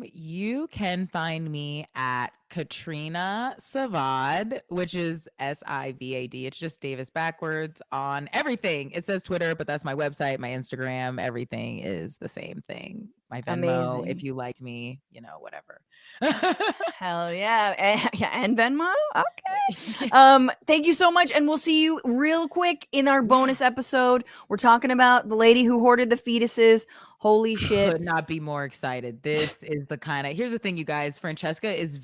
You can find me at Katrina Savad, which is SIVAD. It's just Davis backwards on everything. It says Twitter, but that's my website, my Instagram. Everything is the same thing. My Venmo, Amazing. if you liked me, whatever. Hell yeah. And Venmo? Okay. Thank you so much. And we'll see you real quick in our bonus episode. We're talking about the lady who hoarded the fetuses. Holy shit. Could not be more excited. This is the kind of, here's the thing, you guys. Francesca is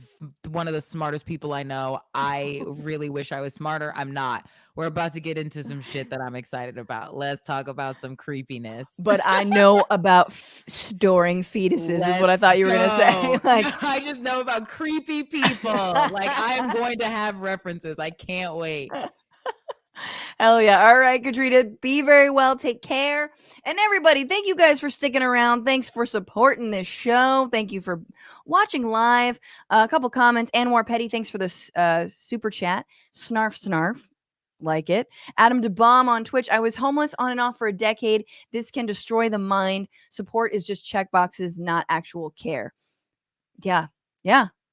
one of the smartest people I know. I really wish I was smarter. I'm not. We're about to get into some shit that I'm excited about. Let's talk about some creepiness. But I know about storing fetuses is what I thought you were going to say. Like, I just know about creepy people. Like, I am going to have references. I can't wait. Hell yeah. All right, Katrina, be very well. Take care. And everybody, thank you guys for sticking around. Thanks for supporting this show. Thank you for watching live. A couple comments. Anwar Petty, thanks for the super chat. Snarf. Like it. Adam DeBomb on Twitch. I was homeless on and off for a decade. This can destroy the mind. Support is just check boxes, not actual care. Yeah.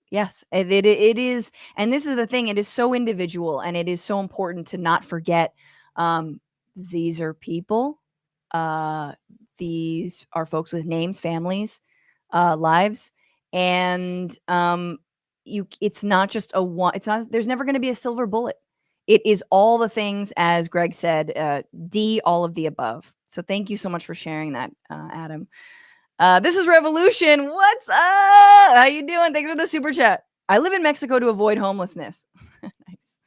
Yes, it is. And this is the thing. It is so individual, and it is so important to not forget. These are people. These are folks with names, families, lives, and it's not just a one. It's not. There's never going to be a silver bullet. It is all the things, as Gregg said. D, all of the above. So thank you so much for sharing that, Adam. This is Revolution. What's up? How you doing? Thanks for the super chat. I live in Mexico to avoid homelessness. Nice.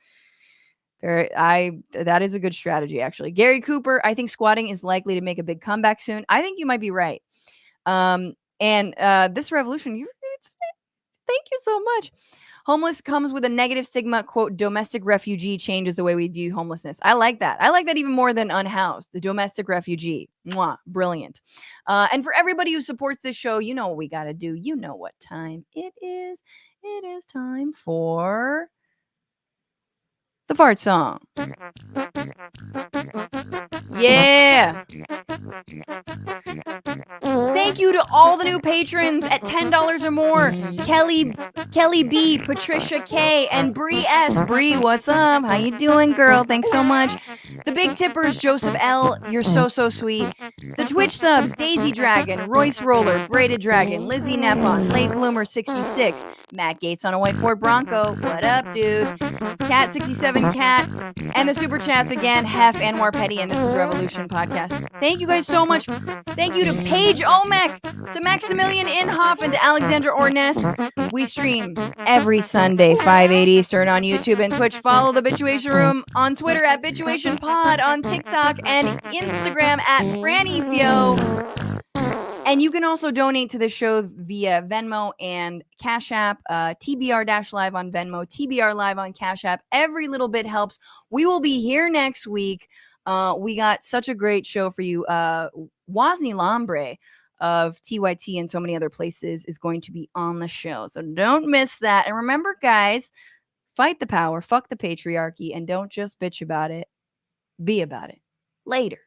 That is a good strategy, actually. Gary Cooper, I think squatting is likely to make a big comeback soon. I think you might be right. And this revolution, thank you so much. Homeless comes with a negative stigma, quote, domestic refugee changes the way we view homelessness. I like that. I like that even more than unhoused, the domestic refugee. Mwah, brilliant. And for everybody who supports this show, you know what we got to do. You know what time it is. It is time for the fart song. Yeah. Thank you to all the new patrons at $10 or more. Kelly B, Patricia K, and Bree S. Bree, what's up? How you doing, girl? Thanks so much. The big tippers, Joseph L, you're so sweet. The Twitch subs, Daisy Dragon, Royce Roller, Braided Dragon, Lizzie Nepon, Late Bloomer 66, Matt Gates on a white Ford Bronco, what up, dude? Cat 67 Cat, and the super chats again, Hef, Anwar Petty, and This is Revolution podcast. Thank you guys so much. Thank you to Paige Oamek, to Maximillien Inhoff, and to Alexandra Ornes. We stream every Sunday, 5/8 Eastern on YouTube and Twitch. Follow the Bitchuation Room on Twitter at Bitchuation Pod, on TikTok and Instagram at FrannyFio. And you can also donate to the show via Venmo and Cash App, TBR-Live on Venmo, TBR Live on Cash App. Every little bit helps. We will be here next week. We got such a great show for you. Wozni Lambre of TYT and so many other places is going to be on the show. So don't miss that. And remember, guys, fight the power, fuck the patriarchy, and don't just bitch about it. Be about it. Later.